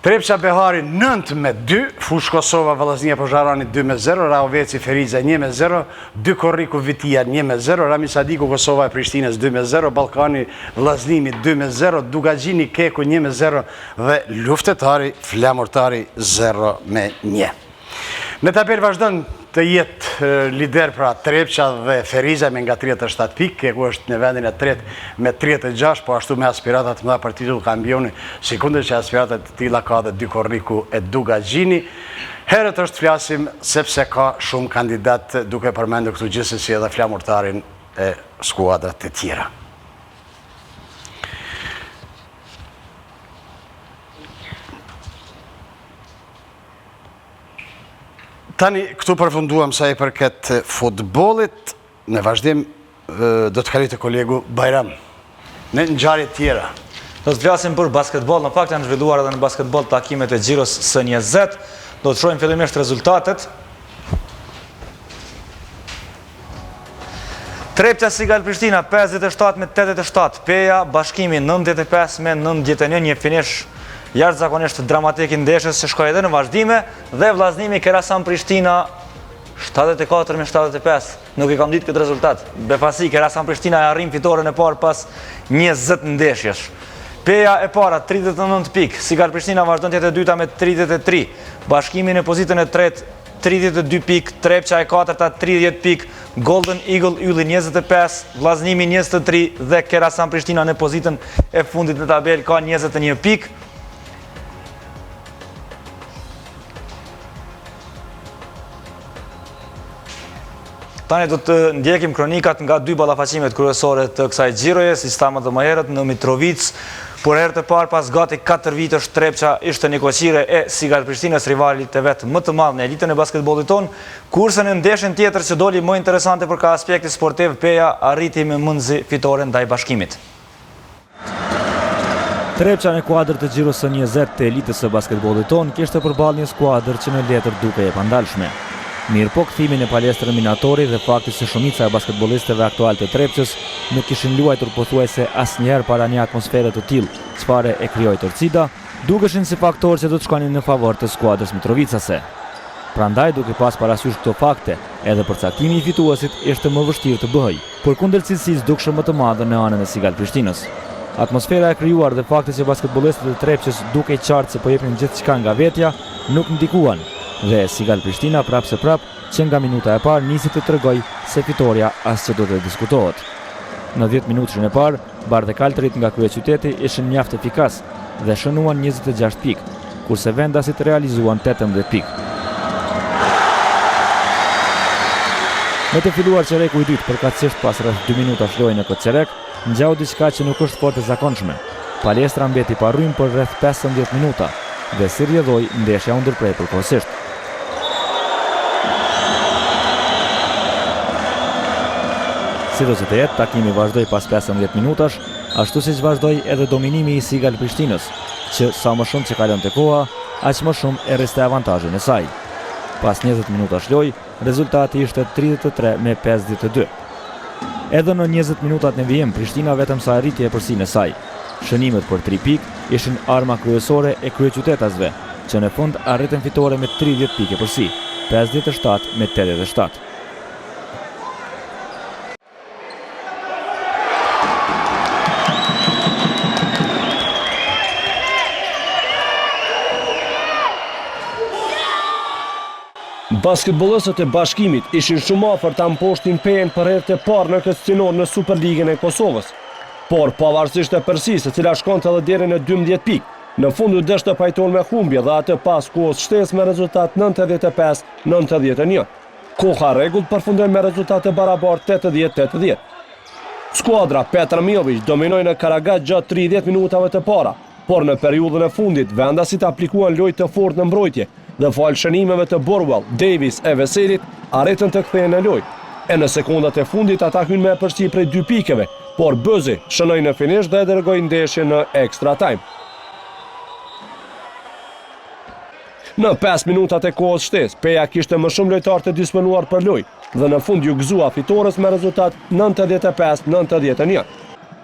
Trepça Behari 9-2, Fush Kosova Vllaznia Pozharani 2-0, Raoveci Feriza 1-0, Dy Korriku Vitia 1-0, Rami Sadiku Kosova e Prishtinës 2-0, Ballkani Vllaznimi 2-0, Dugagjini Keku 1-0 dhe Luftetari Flamurtari 0-1. Në tabelë vazhdon të jetë lider pra Trepça dhe Feriza me nga 37 pikë, Keku është në vendin e tretë me 36, po ashtu me aspiratat mëdha për titull kampioni, sikundër që aspiratat të tilla ka dhe Dy Korriku e Dugagjini. Herët është flasim sepse ka shumë kandidat, duke përmendur këtu gjithsesi edhe Flamurtarin e skuadrat të tjera. Tani, këtu përfunduam sa i përket futbollit, në vazhdim do të kaloj te kolegu Bajram. Në ngjarje tjera. Do të flasim për basketboll, në fakt janë zhvilluar edhe në basketboll takimet e Xhiros së 20. Do të shohim fillimisht rezultatet. Trepça Sigal Prishtina 57-87, Peja Bashkimi 95 me 91, një finish jashtëzakonisht dramatik i ndeshjes që shkoi edhe në vazhdime, dhe Vllaznimi Kerasan Prishtina 74-75. Nuk i kam ditë këtë rezultat. Befasi Kerasan Prishtina e arrin fitoren e parë pas 20 ndeshjesh. Peja e para 39 pikë, Sigal Prishtina vazhdon të jetë e dyta me 33, Bashkimi në pozitën e tretë 32 pikë, Trepça e katërta 30 pikë, Golden Eagle Ylli 25, Vllaznimi 23 dhe Kerasan Prishtina në pozitën e fundit në tabel ka 21 pikë. Tani do të ndjekim kronikat nga dy ballafaqimet kryesore të kësaj xhiroje, si stamë dhe më herët në Mitrovic. Por herë të parë pas gati 4 vitësh Trepça ishte një koqire e Sigal Prishtinës, rivalit e vetë më të madh në elitën e basketbollit ton, kurse në ndeshjen tjetër që doli më interesante për ka aspekti sportiv, Peja arriti me mundësi fitore ndaj Bashkimit. Trepça në kuadrë të Xhiros së 20 të elitës së basketbollit ton kishte përballë një skuadër që në letër duke e pandalshme. Mirë po kthimin e palestrën Minatori dhe fakti se shumica e basketbolistëve aktual të Trepçës nuk kishin luajtur pothuajse asnjëherë para një atmosfere të tillë, çfarë e krijoi Torcida, dukeshin si faktorë që do të shkonin në favor të skuadrës mitrovicase. Prandaj, duke pas parasysh këto fakte, edhe përcaktimi i fituesit ishte më vështirë të bëhej, por kundër cilësisë dukshëm më të madhe në anën e Sigal Prishtinës. Atmosfera e krijuar dhe fakti që basketbolistët e Trepçës duke qartë se po jepnin gjithçka nga vetja, nuk ndikuan. Dhe Sigal Prishtina prap që nga minuta e parë nisi të tregoj se fitoria as që do të diskutohet. Në 10 minutën e parë, bardhë kaltërit nga kryeqyteti ishin mjaft efikas dhe shënuan 26 pikë, kurse vendasit realizuan 18 pikë. Me të filluar çereku i dytë përkatësisht pas rreth 2 minutash lojë në këtë çerek, ngjau diçka që nuk është fort e zakonshme. Palestra mbeti pa rrymë për rreth 15 minuta dhe si rrjedhoi ndeshja u ndërprej përkohësisht. Sido që të jetë, takimi vazhdoi pas 15 minutash, ashtu siç vazhdoi edhe dominimi i Sigal Prishtinës, që sa më shumë që kalonte koha, aq më shumë e rriste avantazhin e saj. Pas 20 minutash lojë, rezultati ishte 33-52. Edhe në 20 minutat në vijim, Prishtina vetëm sa arriti e përsinë e saj. Shënimet për 3 pikë ishin arma kryesore e kryeqytetasve, që në fund arritën fitore me 30 pikë përsi, 57-87. Basketbollistët e Bashkimit ishin shumë afër ta mposhtin Pejen për herë të parë në këtë stinor në Superligën e Kosovës. Por pavarësisht e përsisë, e cila shkonte edhe deri në 12 pikë, në fund u deshte pajton me humbje dhe atë pas kohës shtesë me rezultat 95-91. Koha rregullt përfundoi me rezultate barabartë 80-80. Skuadra Petar Miović dominoi në Karagaj gjatë 30 minutave të para, por në periudhën e fundit vendasit aplikuan lojë të fortë në mbrojtje dhe falë shënimeve të Borwell, Davis e Veselit arritën të kthehen në lojë. E në sekundat e fundit ata hynë me përsi prej 2 pikeve, por Bëzi shënoi në finish dhe dërgoi ndeshjen në extra time. Në 5 minutat e kohës shtesë, Peja kishte më shumë lojtarë të disponuar për lojë dhe në fund ju gëzua fitores me rezultat 95-91.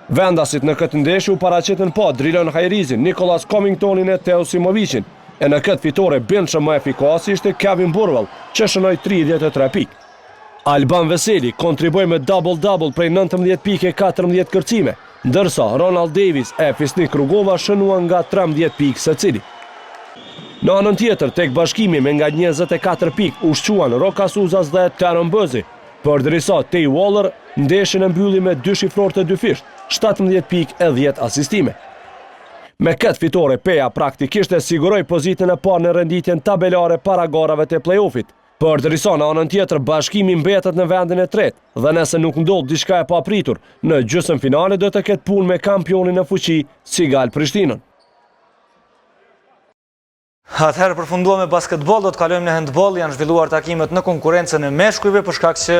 Vendasit në këtë ndeshje u paraqitën pa Drilon Hajrizin, Nicolas Comingtonin e Teo Simovicin, e në këtë fitore bindshëm më efikasi ishte Kevin Borwell, që shënoi 33 pikë. Alban Veseli kontriboi me double-double prej 19 pikë e 14 kërcime, ndërsa Ronald Davis e Fisnik Rugova shënuan nga 13 pikë secili. Në anën tjetër, tek bashkimi me nga 24 pikë ushquan Roka Suzas dhe Taron Bëzi, përderisa Tay Waller ndeshjen e mbylli me 2 shifror të dyfisht, 17 pikë e 10 asistime. Me këtë fitore, Peja praktikisht e siguroi pozitën e parë në renditjen tabelare para garave të play-offit. Përderisa në anën tjetër, bashkimi mbetet në vendin e tretë dhe nëse nuk ndodh diçka e papritur, në gjysmëfinale do të ketë punë me kampionin e fuqi Sigal Prishtinën. Atëherë përfunduam me basketbol, do të kalojmë në handball. Janë zhvilluar takimet në konkurrencën e meshkujve për shkak që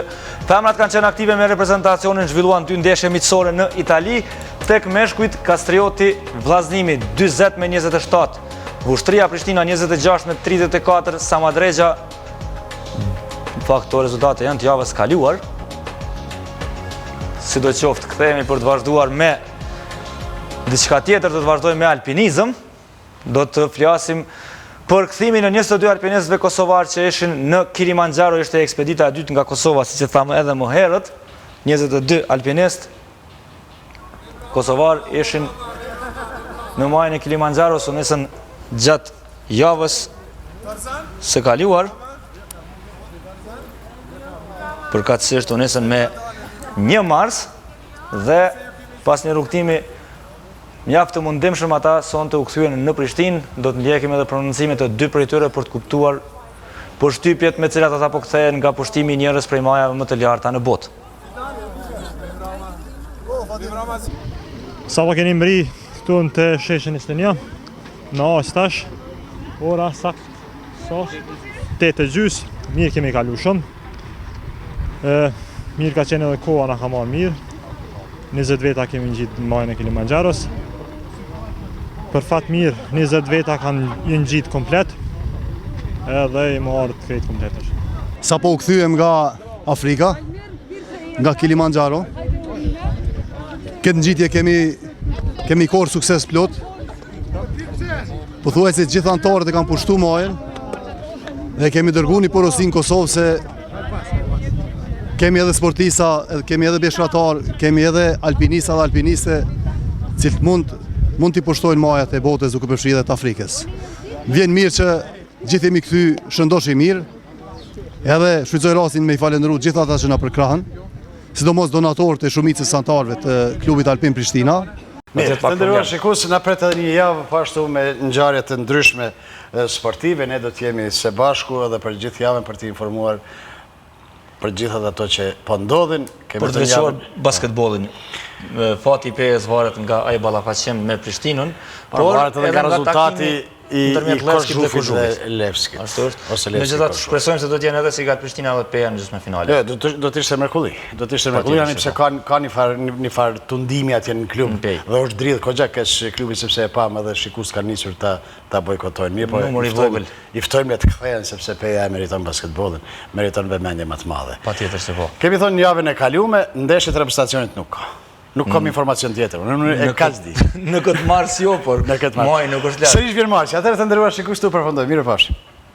femrat kanë qenë aktive me reprezentacionin, zhvilluan 2 ndeshje miqësore në Itali. Tek meshkujt Kastrioti vllazënimi 40-27, Vushtria Prishtina 26-34, Samadregja. Në fakt këto rezultate janë të javës kaluar. Sidoqoftë kthehemi për të vazhduar me diçka tjetër, do të vazhdojmë me alpinizëm. Do të flasim për kthimin e 22 alpinistëve kosovar që ishin në Kilimanjaro. Ishte ekspedita e dytë nga Kosova, siç e thamë edhe më herët. 22 alpinistë kosovar ishin në majën e Kilimanjaros, u nisën gjatë javës së kaluar. Përkatësisht u nisën me 1 mars dhe pas një rrugtimi mjaft të mundimshëm ata sonte u kthyen në Prishtinë. Do të ndjekim edhe prononcimet e 2 prej tyre për të kuptuar përshtypjet me cilat ata po kthehen nga pushtimi i njerëz prej majave më të larta në botë. Sa keni mri këtu në të sheshin Estonia, në Astash, ora sakt, sos, 8:30, mirë kemi kalu shumë. Mirë ka qenë edhe koha na ka marrë mirë. 20 veta kemi ngjitë në majën e Kilimanjaros. Për fat mirë, 20 veta kanë ngjitë komplet, edhe i marrë të krejt kompletësh. Sa po u kthyem nga Afrika, nga Kilimanjaro, këtë ngjitje kemi korë sukses plot. Pothuajse gjithë anëtarët e kanë pushtu majën dhe kemi dërguar një porosi në Kosovë se kemi edhe sportista, kemi edhe beshkatar, kemi edhe alpinista dhe alpiniste, cilët mund t'i pushtojnë majat e botës duke përfshirë edhe të Afrikës. Vjen mirë që gjithë jemi kthy shëndosh i mirë, edhe shfrytëzoj rastin me i falendëruar gjithë ata që na përkrahen, sidomos donatorët e shumicës anëtarëve të klubit Alpin Prishtina. Mirë, të nderuar shikues, na pret edhe një javë po ashtu me ngjarje të ndryshme sportive. Ne do të jemi së bashku edhe për gjithë javën për të informuar për gjithat ato që po ndodhin. Për të veçuar basketbollin, fati i Pejës varet nga ai ballafaqim me Prishtinën, por varet edhe nga rezultati i Kozhufit dhe Levskit. Ashtu është. Megjithatë shpresojmë se do të jenë edhe Sigal Prishtina dhe Peja në gjysmëfinale. Jo, do të ishte mrekulli. Do të ishte mrekulli sepse ka një far tundimi atje në klub dhe është dridh goxha keq klubi sepse e pam edhe shikues kanë nisur ta bojkotojnë. Mirë, po i ftojmë le të kthehen sepse Peja e meriton basketbollin, meriton vëmendje më të madhe. Patjetër se po. Kemi thonë javën e kaluar, ndeshjet e reprezentacionit nuk ka. Nuk kam informacion tjetër, unë e kaq di. Në këtë mars jo, por maj nuk është lart. Sërish vjen marsi, atëherë të nderuar shikues, tu përfundoj. Mirë pafshim.